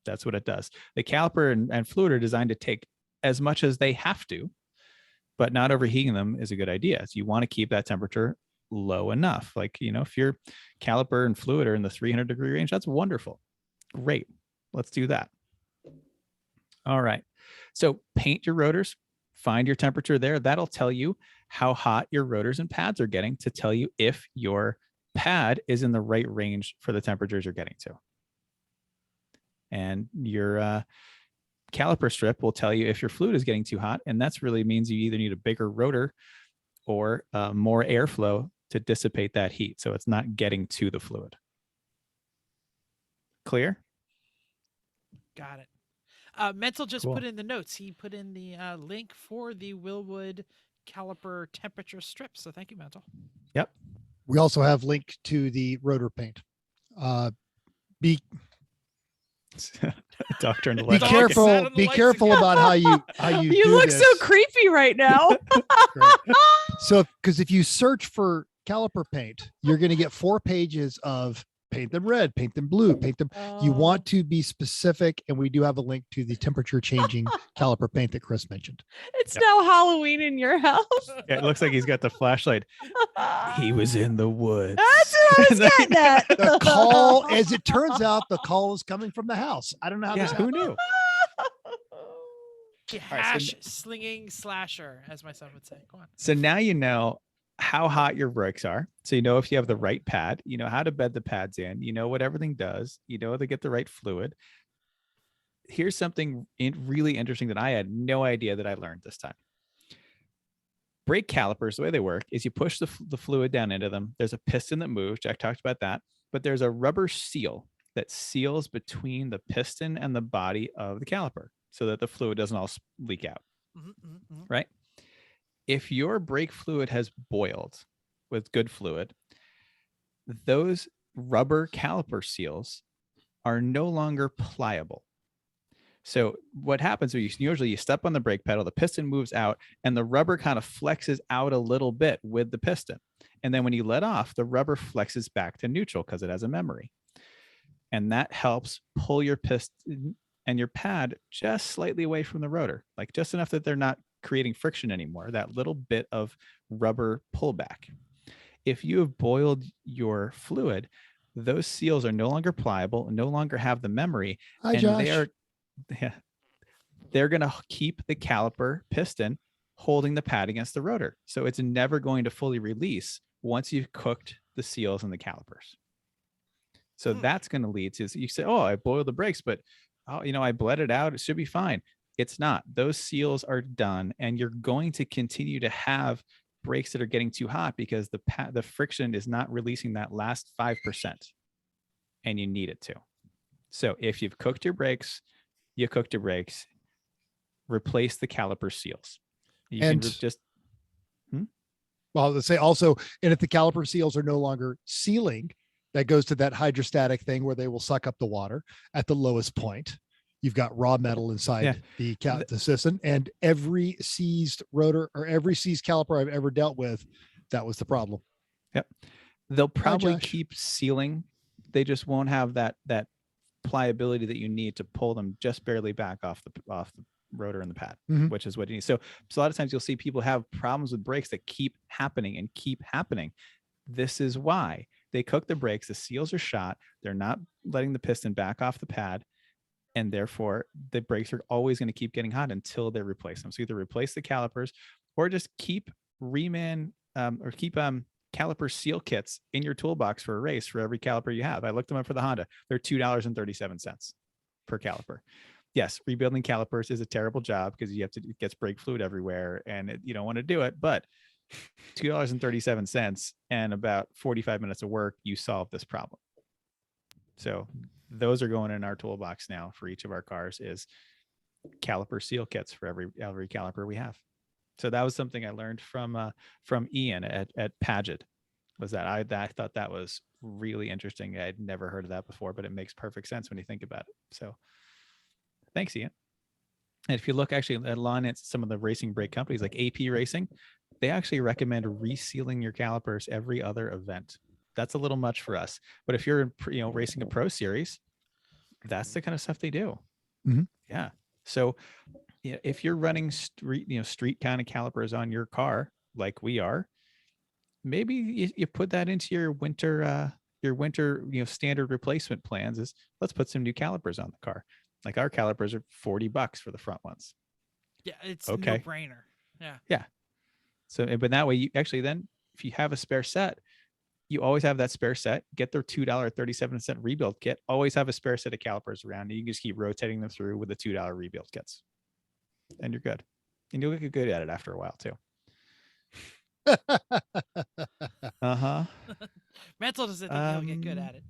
B: That's what it does. The caliper and fluid are designed to take as much as they have to, but not overheating them is a good idea. So you want to keep that temperature low enough. Like, if your caliper and fluid are in the 300-degree range, that's wonderful. Great. Let's do that. All right. So paint your rotors, find your temperature there. That'll tell you how hot your rotors and pads are getting, to tell you if your pad is in the right range for the temperatures you're getting to. And your caliper strip will tell you if your fluid is getting too hot. And that's really means you either need a bigger rotor or more airflow to dissipate that heat, so it's not getting to the fluid. Clear?
A: Got it. Mental just
B: Cool.
A: put in the notes. He put in the link for the Willwood caliper temperature strip. So thank you, Mental.
B: Yep.
C: We also have link to the rotor paint. Be
B: Doctor in the
C: be
B: light.
A: Dog
C: careful.
A: sat on the
C: Be
A: lights
C: careful
A: again.
C: about how you
D: You
C: do
D: look
C: this.
D: so creepy right now.
C: Great. So, because if you search for caliper paint, you're going to get 4 pages of paint them red, paint them blue, paint them. You want to be specific, and we do have a link to the temperature changing caliper paint that Chris mentioned.
D: It's
B: Yep.
D: now Halloween in your house.
B: Yeah, it looks like he's got the flashlight. He was in the woods.
D: That's what I was getting at.
C: The call, as it turns out, the call is coming from the house. I don't know how
B: Yeah,
C: this
B: who
C: happened.
B: knew?
A: Hash slinging slasher, as my son would say. Go on.
B: So now you know how hot your brakes are. So you know if you have the right pad, you know how to bed the pads in, you know what everything does, you know to get the right fluid. Here's something really interesting that I had no idea that I learned this time. Brake calipers, the way they work is you push the fluid down into them. There's a piston that moves. Jack talked about that, but there's a rubber seal that seals between the piston and the body of the caliper so that the fluid doesn't all leak out. Right? If your brake fluid has boiled with good fluid, those rubber caliper seals are no longer pliable. So what happens is usually you step on the brake pedal, the piston moves out, and the rubber kind of flexes out a little bit with the piston. And then when you let off, the rubber flexes back to neutral because it has a memory. And that helps pull your piston and your pad just slightly away from the rotor, like just enough that they're not creating friction anymore, that little bit of rubber pullback. If you have boiled your fluid, those seals are no longer pliable, no longer have the memory,
C: Hi,
B: and
C: Josh.
B: they're going to keep the caliper piston holding the pad against the rotor. So it's never going to fully release once you've cooked the seals and the calipers. So that's going to lead to, you say, oh, I boiled the brakes, but I bled it out. It should be fine. It's not. Those seals are done, and you're going to continue to have brakes that are getting too hot because the friction is not releasing that last 5%, and you need it to. So if you've cooked your brakes, replace the caliper seals. You
C: And
B: can just
C: well, let's say also, and if the caliper seals are no longer sealing, that goes to that hydrostatic thing where they will suck up the water at the lowest point. You've got raw metal inside the system, and every seized rotor or every seized caliper I've ever dealt with, that was the problem.
B: Yep. They'll probably
C: Josh.
B: keep sealing. They just won't have that pliability that you need to pull them just barely back off the rotor and the pad, which is what you need. So a lot of times you'll see people have problems with brakes that keep happening. This is why they cook the brakes. The seals are shot. They're not letting the piston back off the pad. And therefore the brakes are always going to keep getting hot until they replace them. So either replace the calipers or just keep caliper seal kits in your toolbox for a race for every caliper you have. I looked them up for the Honda. They're $2.37 per caliper. Yes, rebuilding calipers is a terrible job because it gets brake fluid everywhere and you don't want to do it, but $2.37 and about 45 minutes of work, you solve this problem. So those are going in our toolbox now for each of our cars is caliper seal kits for every caliper we have. So that was something I learned from Ian at Paget. Was that I thought that was really interesting. I'd never heard of that before, but it makes perfect sense when you think about it. So thanks, Ian. And if you look actually at some of the racing brake companies like AP Racing, they actually recommend resealing your calipers every other event. That's a little much for us. But if you're racing a pro series, that's the kind of stuff they do.
C: Mm-hmm.
B: Yeah. So if you're running street kind of calipers on your car like we are, maybe you put that into your winter standard replacement plans. Is let's put some new calipers on the car. Like our calipers are $40 for the front ones.
A: Yeah, it's
B: okay.
A: no brainer. Yeah.
B: Yeah. So, but that way you actually then, if you have a spare set, you always have that spare set. Get their $2.37 rebuild kit. Always have a spare set of calipers around. And you can just keep rotating them through with the $2 rebuild kits, and you're good. And you'll get good at it after a while too.
A: Mental doesn't think he'll get good at it.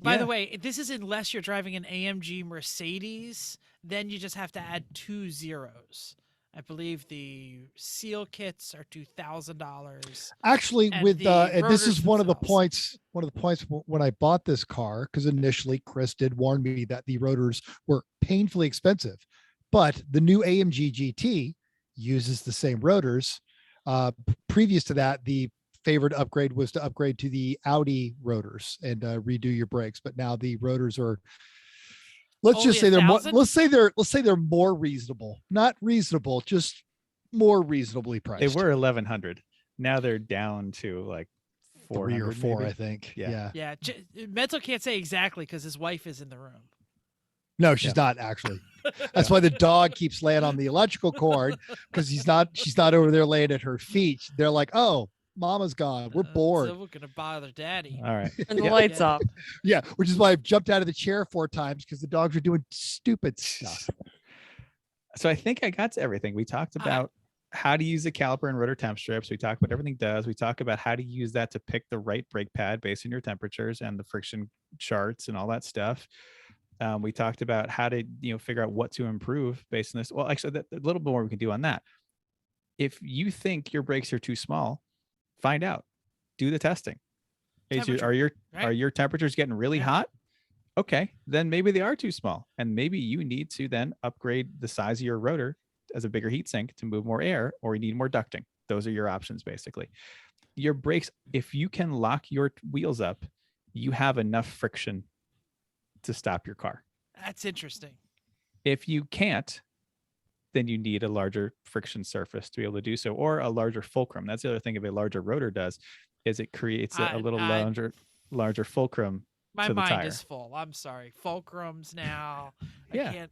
A: By the way, this is unless you're driving an AMG Mercedes, then you just have to add 2 zeros. I believe the seal kits are $2,000.
C: Actually, and this is one of the points. One of the points when I bought this car, because initially Chris did warn me that the rotors were painfully expensive, but the new AMG GT uses the same rotors. Previous to that, the favored upgrade was to upgrade to the Audi rotors and redo your brakes. But now the rotors are, let's say they're more reasonable, not reasonable, just more reasonably priced.
B: They were 1,100. Now they're down to like
C: 3 or 4,
B: maybe.
C: I think.
A: Yeah. Mental can't say exactly because his wife is in the room.
C: No, she's not actually. That's why the dog keeps laying on the electrical cord, because she's not over there laying at her feet. They're like, oh, mama's gone. We're bored.
A: So we're gonna bother daddy.
B: All right.
D: Turn the lights off.
C: Yeah, which is why I've jumped out of the chair 4 times, because the dogs are doing stupid stuff.
B: So I think I got to everything. We talked about how to use the caliper and rotor temp strips. We talked about everything does. We talk about how to use that to pick the right brake pad based on your temperatures and the friction charts and all that stuff. We talked about how to figure out what to improve based on this. Well, actually, a little bit more we can do on that. If you think your brakes are too small, find out. Do the testing. Are your temperatures getting really hot? Okay, then maybe they are too small, and maybe you need to then upgrade the size of your rotor as a bigger heat sink to move more air, or you need more ducting. Those are your options, basically. Your brakes, if you can lock your wheels up, you have enough friction to stop your car.
A: That's interesting.
B: If you can't, then you need a larger friction surface to be able to do so, or a larger fulcrum. That's the other thing a larger rotor does, is it creates a little larger fulcrum.
A: My
B: to the
A: mind
B: tire.
A: is full. I'm sorry. Fulcrums now.
B: Yeah.
A: I can't.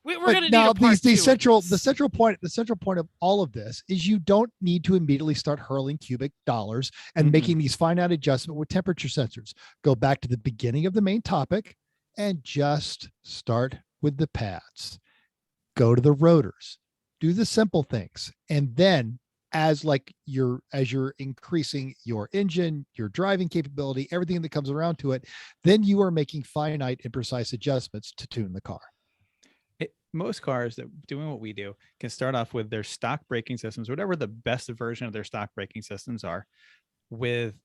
A: We're going to need
C: now
A: a part
C: the central point of all of this is you don't need to immediately start hurling cubic dollars and making these finite adjustments with temperature sensors. Go back to the beginning of the main topic and just start with the pads. Go to the rotors, do the simple things, and then as you're increasing your engine, your driving capability, everything that comes around to it, then you are making finite and precise adjustments to tune the car.
B: Most cars that doing what we do can start off with their stock braking systems, whatever the best version of their stock braking systems are, with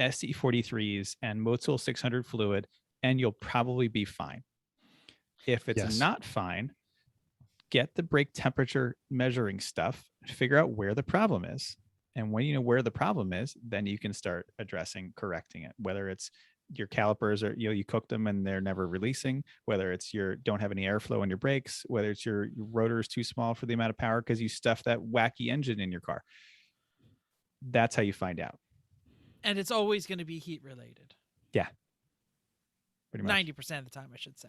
B: SE43s and Motul 600 fluid, and you'll probably be fine. If it's not fine, get the brake temperature measuring stuff, figure out where the problem is. And when you know where the problem is, then you can start correcting it, whether it's your calipers are, you cook them and they're never releasing, whether it's don't have any airflow in your brakes, whether it's your rotor is too small for the amount of power because you stuffed that wacky engine in your car. That's how you find out.
A: And it's always going to be heat related.
B: Yeah. Pretty much.
A: 90% of the time, I should say.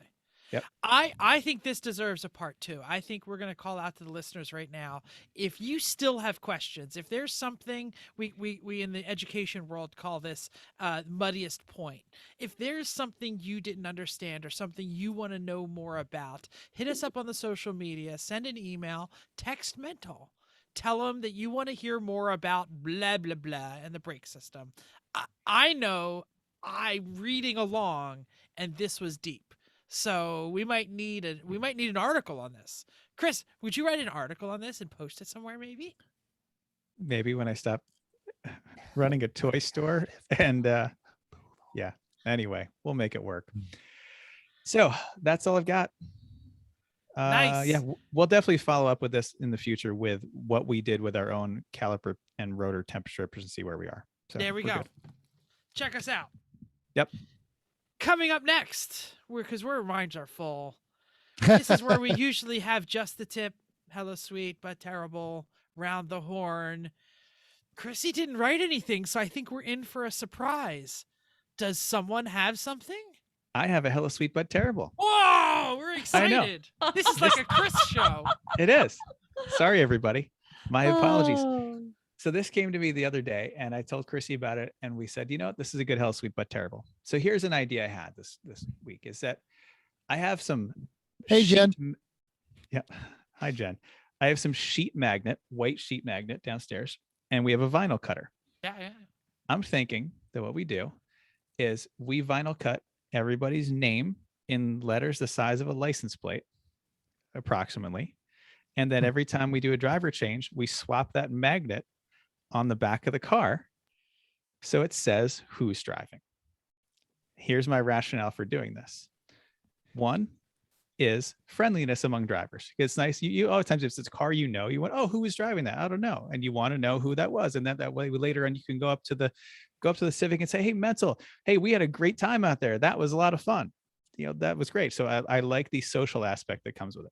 B: Yep.
A: I think this deserves a part 2. I think we're going to call out to the listeners right now. If you still have questions, if there's something we in the education world call this muddiest point. If there's something you didn't understand or something you want to know more about, hit us up on the social media, send an email, text Mental. Tell them that you want to hear more about blah, blah, blah and the brake system. I know I'm reading along and this was deep. So we might need an article on this. Chris, would you write an article on this and post it somewhere maybe?
B: Maybe when I stop running a toy store and yeah. Anyway, we'll make it work. So that's all I've got.
A: Nice.
B: Yeah, we'll definitely follow up with this in the future with what we did with our own caliper and rotor temperature strippers and see where we are. So
A: there we go.
B: Good.
A: Check us out.
B: Yep.
A: Coming up next, because our minds are full. This is where we usually have just the tip, hello sweet but terrible, round the horn. Chrissy didn't write anything, so I think we're in for a surprise. Does someone have something?
B: I have a hella sweet but terrible.
A: Whoa, we're excited. This is like a Chris show.
B: It is. Sorry, everybody. My apologies.
D: Oh.
B: So this came to me the other day and I told Chrissy about it and we said, you know what, this is a good hella sweet but terrible. So here's an idea I had this week is that I have some
C: Hey, Jen.
B: Yeah. Hi, Jen. I have some white sheet magnet downstairs and we have a vinyl cutter.
A: Yeah.
B: I'm thinking that what we do is we vinyl cut everybody's name in letters the size of a license plate, approximately. And then every time we do a driver change, we swap that magnet on the back of the car. So it says who's driving. Here's my rationale for doing this. One is friendliness among drivers. It's nice. You all the times if it's a car, you want, oh, who was driving that? I don't know. And you want to know who that was. And that way later on, you can go up to the Civic and say, hey, Mental, hey, we had a great time out there. That was a lot of fun. That was great. So I like the social aspect that comes with it.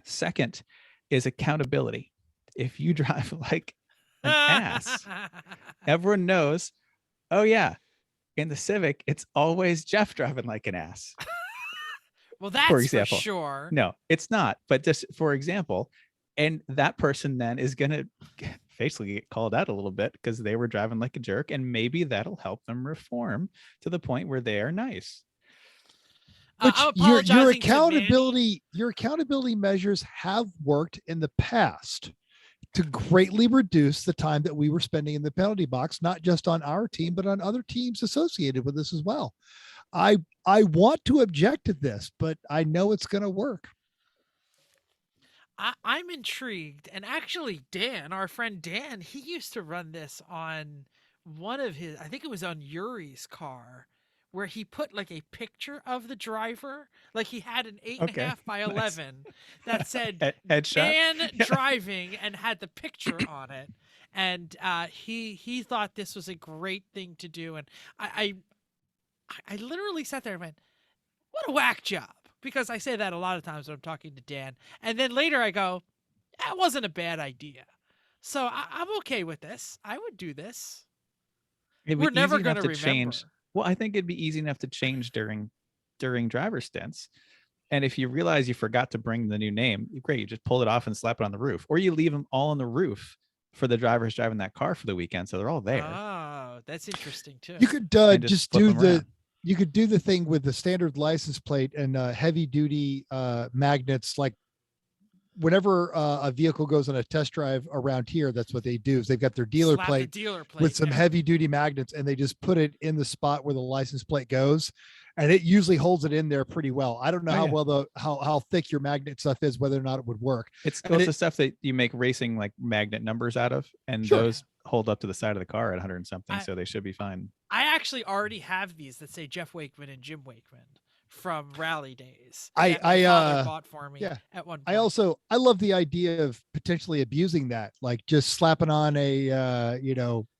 B: Second is accountability. If you drive like an ass, everyone knows, oh yeah, in the Civic, it's always Jeff driving like an ass.
A: Well, that's
B: for example.
A: for sure.
B: No, it's not. But just for example, and that person then is going to basically get called out a little bit because they were driving like a jerk. And maybe that'll help them reform to the point where they are nice.
C: Which your accountability measures have worked in the past to greatly reduce the time that we were spending in the penalty box, not just on our team, but on other teams associated with this as well. I want to object to this, but I know it's going to work.
A: I'm intrigued. And actually, Dan, our friend Dan, he used to run this on one of his, I think it was on Yuri's car, where he put like a picture of the driver. Like he had an 8.5 by 11 that said Dan driving and had the picture on it. And he thought this was a great thing to do. And I literally sat there and went, what a whack job. Because I say that a lot of times when I'm talking to Dan. And then later I go, that wasn't a bad idea. So I'm okay with this. I would do this. We're never going to remember.
B: Change. Well, I think it'd be easy enough to change during driver stints. And if you realize you forgot to bring the new name, great. You just pull it off and slap it on the roof. Or you leave them all on the roof for the drivers driving that car for the weekend. So they're all there.
A: Oh, that's interesting too.
C: You could just do you could do the thing with the standard license plate and heavy duty magnets. Like whenever a vehicle goes on a test drive around here, that's what they do is they've got their dealer plate with some heavy duty magnets and they just put it in the spot where the license plate goes. And it usually holds it in there pretty well. I don't know how thick your magnet stuff is, whether or not it would work.
B: It's the stuff that you make racing like magnet numbers out of, and those hold up to the side of the car at 100 and something, so they should be fine.
A: I actually already have these that say Jeff Wakeman and Jim Wakeman from rally days.
C: I
A: bought for me at one point.
C: I love the idea of potentially abusing that, like just slapping on a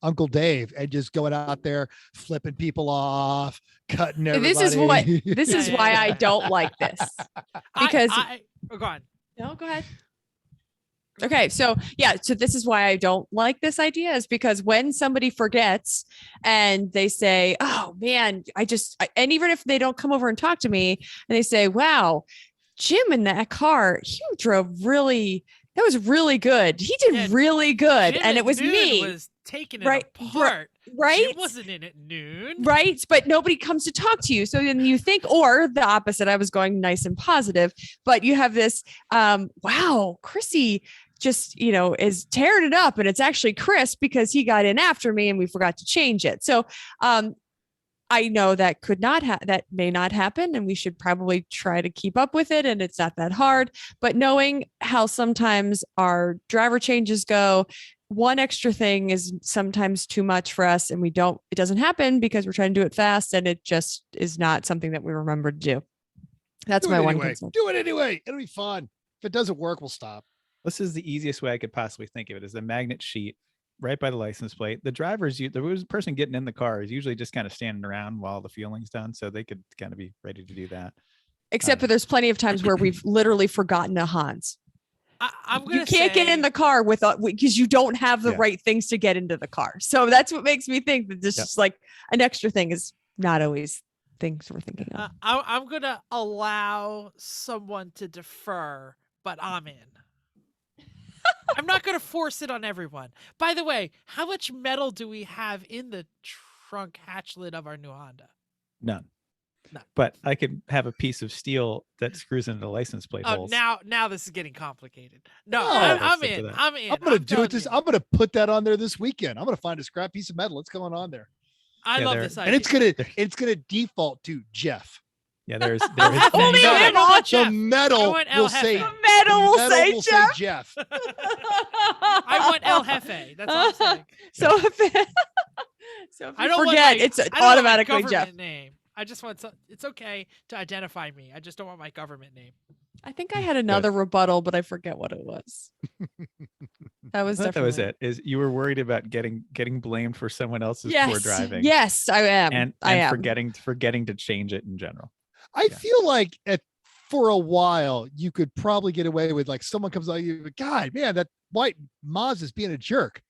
C: Uncle Dave and just going out there flipping people off, cutting everybody.
D: This is why I don't like this, because
A: go on.
D: No, go ahead. Okay, so this is why I don't like this idea, is because when somebody forgets and they say, oh man, and even if they don't come over and talk to me and they say, wow, Jim in that car, he drove that was really good. He did really good.
A: Jim
D: and it was me.
A: Was taking it apart.
D: Right.
A: Jim wasn't in at noon.
D: Right. But nobody comes to talk to you. So then you think, or the opposite, I was going nice and positive, but you have this, wow, Chrissy just, is tearing it up, and it's actually Chris because he got in after me and we forgot to change it. So, I know that that may not happen, and we should probably try to keep up with it. And it's not that hard, but knowing how sometimes our driver changes go, one extra thing is sometimes too much for us, and it doesn't happen because we're trying to do it fast, and it just is not something that we remember to do. That's my one concern.
C: Do it anyway. It'll be fun. If it doesn't work, we'll stop.
B: This is the easiest way I could possibly think of it, is the magnet sheet right by the license plate. The person getting in the car is usually just kind of standing around while the fueling's done, so they could kind of be ready to do that.
D: Except for there's plenty of times where we've literally forgotten a Hans. You can't get in the car because you don't have the right things to get into the car. So that's what makes me think that this is like an extra thing is not always things we're thinking of.
A: I'm going to allow someone to defer, but I'm in. I'm not going to force it on everyone. By the way, how much metal do we have in the trunk hatch lid of our new Honda?
B: None. But I could have a piece of steel that screws into the license plate holes.
A: Now this is getting complicated. No, I'm in. I'm
C: going to do it. I'm going to put that on there this weekend. I'm going to find a scrap piece of metal. It's going on there.
A: I love this idea.
C: And it's gonna default to Jeff.
B: Yeah, there's
D: only
C: the metal will say Jeff.
A: I want El Jefe. That's all I'm saying.
D: So if I don't forget, it's automatically Jeff.
A: Name. I just want it's okay to identify me. I just don't want my government name.
D: I think I had another rebuttal, but I forget what it was. That was
B: it. Is you were worried about getting blamed for someone else's poor driving?
D: Yes, I am.
B: And
D: I am
B: forgetting to change it in general.
C: I feel like for a while you could probably get away with, like, someone comes on you, God, man, that white Mazda's being a jerk.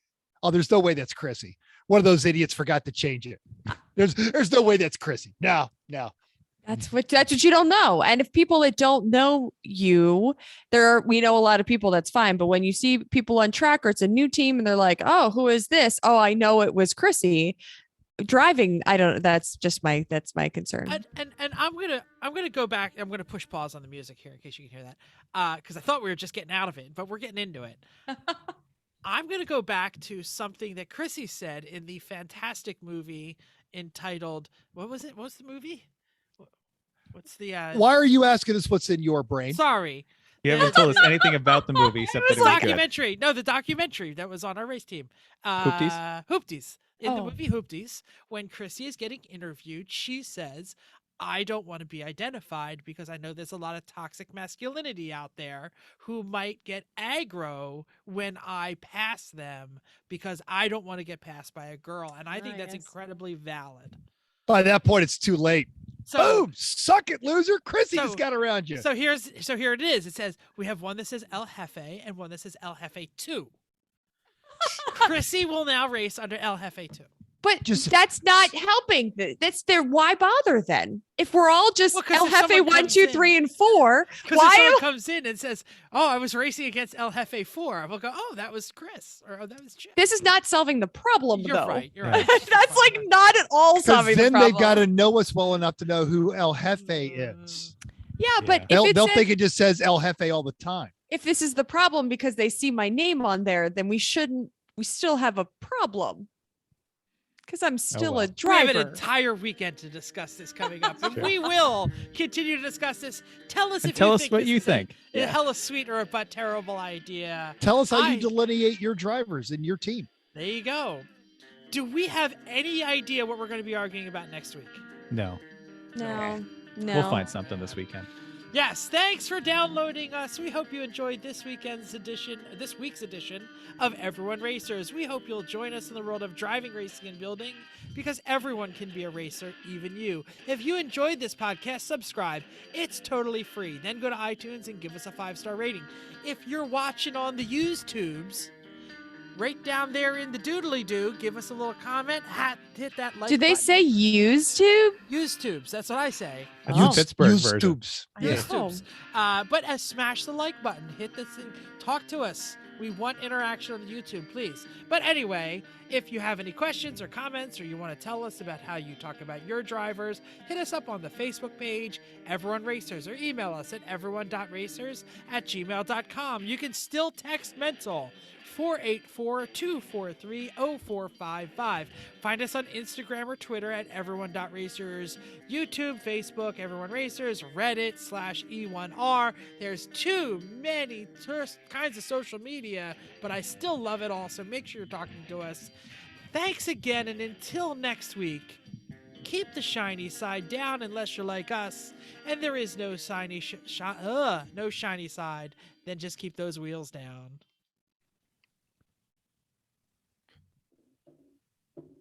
C: Oh, there's no way that's Chrissy. One of those idiots forgot to change it. There's no way that's Chrissy. No.
D: That's what you don't know. And if people that don't know you, we know a lot of people, that's fine. But when you see people on track or it's a new team and they're like, oh, who is this? Oh, I know it was Chrissy driving. That's my concern.
A: And I'm gonna go back. I'm gonna push pause on the music here in case you can hear that. Because I thought we were just getting out of it, but we're getting into it. I'm gonna go back to something that Chrissy said in the fantastic movie entitled, what was it? What's the movie? What's the
C: Why are you asking us what's in your brain?
A: Sorry.
B: You haven't told us anything about the movie except that it was
A: documentary. No, the documentary that was on our race team. Hoopties. In the movie Hoopties, when Chrissy is getting interviewed, she says, I don't want to be identified because I know there's a lot of toxic masculinity out there who might get aggro when I pass them because I don't want to get passed by a girl. And I think that's incredibly valid.
C: By that point, it's too late.
A: So,
C: boom, suck it, loser. Chrissy just got around you.
A: So here it is. It says we have one that says El Jefe and one that says El Jefe 2. Chrissy will now race under El Jefe 2.
D: But that's not helping. That's there. Why bother then? If we're all just El Jefe 1, 2, 3, and 4,
A: why? If someone comes in and says, "Oh, I was racing against El Jefe 4," we'll go, "Oh, that was Chris," or "Oh, that was Jim."
D: This is not solving the problem,
A: You're
D: though.
A: right. You're right.
D: That's like not at all solving the problem.
C: Then they got to know us well enough to know who El Jefe is.
D: Yeah, but
C: they'll think it just says El Jefe all the time.
D: If this is the problem because they see my name on there, then we still have a problem. Because I'm still a driver.
A: We have an entire weekend to discuss this coming up. And we will continue to discuss this. Tell us
B: what you think.
A: A hella sweet or a but terrible idea.
C: Tell us how you delineate your drivers and your team.
A: There you go. Do we have any idea what we're going to be arguing about next week?
B: No.
D: We'll
B: find something this weekend.
A: Yes, thanks for downloading us. We hope you enjoyed this week's edition of Everyone Racers. We hope you'll join us in the world of driving, racing, and building, because everyone can be a racer, even you. If you enjoyed this podcast, subscribe. It's totally free. Then go to iTunes and give us a 5-star rating. If you're watching on the YouTubes, right down there in the doodly-doo, give us a little comment. Hit that like
D: button. Do they say used tube?
A: Used tubes. That's what I say.
B: Pittsburgh version.
C: Tubes.
A: Used tubes. But smash the like button. Hit this. Talk to us. We want interaction on the YouTube, please. But anyway, if you have any questions or comments, or you want to tell us about how you talk about your drivers, hit us up on the Facebook page, Everyone Racers, or email us at everyone.racers@gmail.com. You can still text mental 484-243-0455. Find us on Instagram or Twitter at everyone.racers, YouTube, Facebook, Everyone Racers, Reddit /E1R. There's too many kinds of social media, but I still love it all, so make sure you're talking to us. Thanks again, and until next week, keep the shiny side down unless you're like us, and there is no shiny side. Then just keep those wheels down.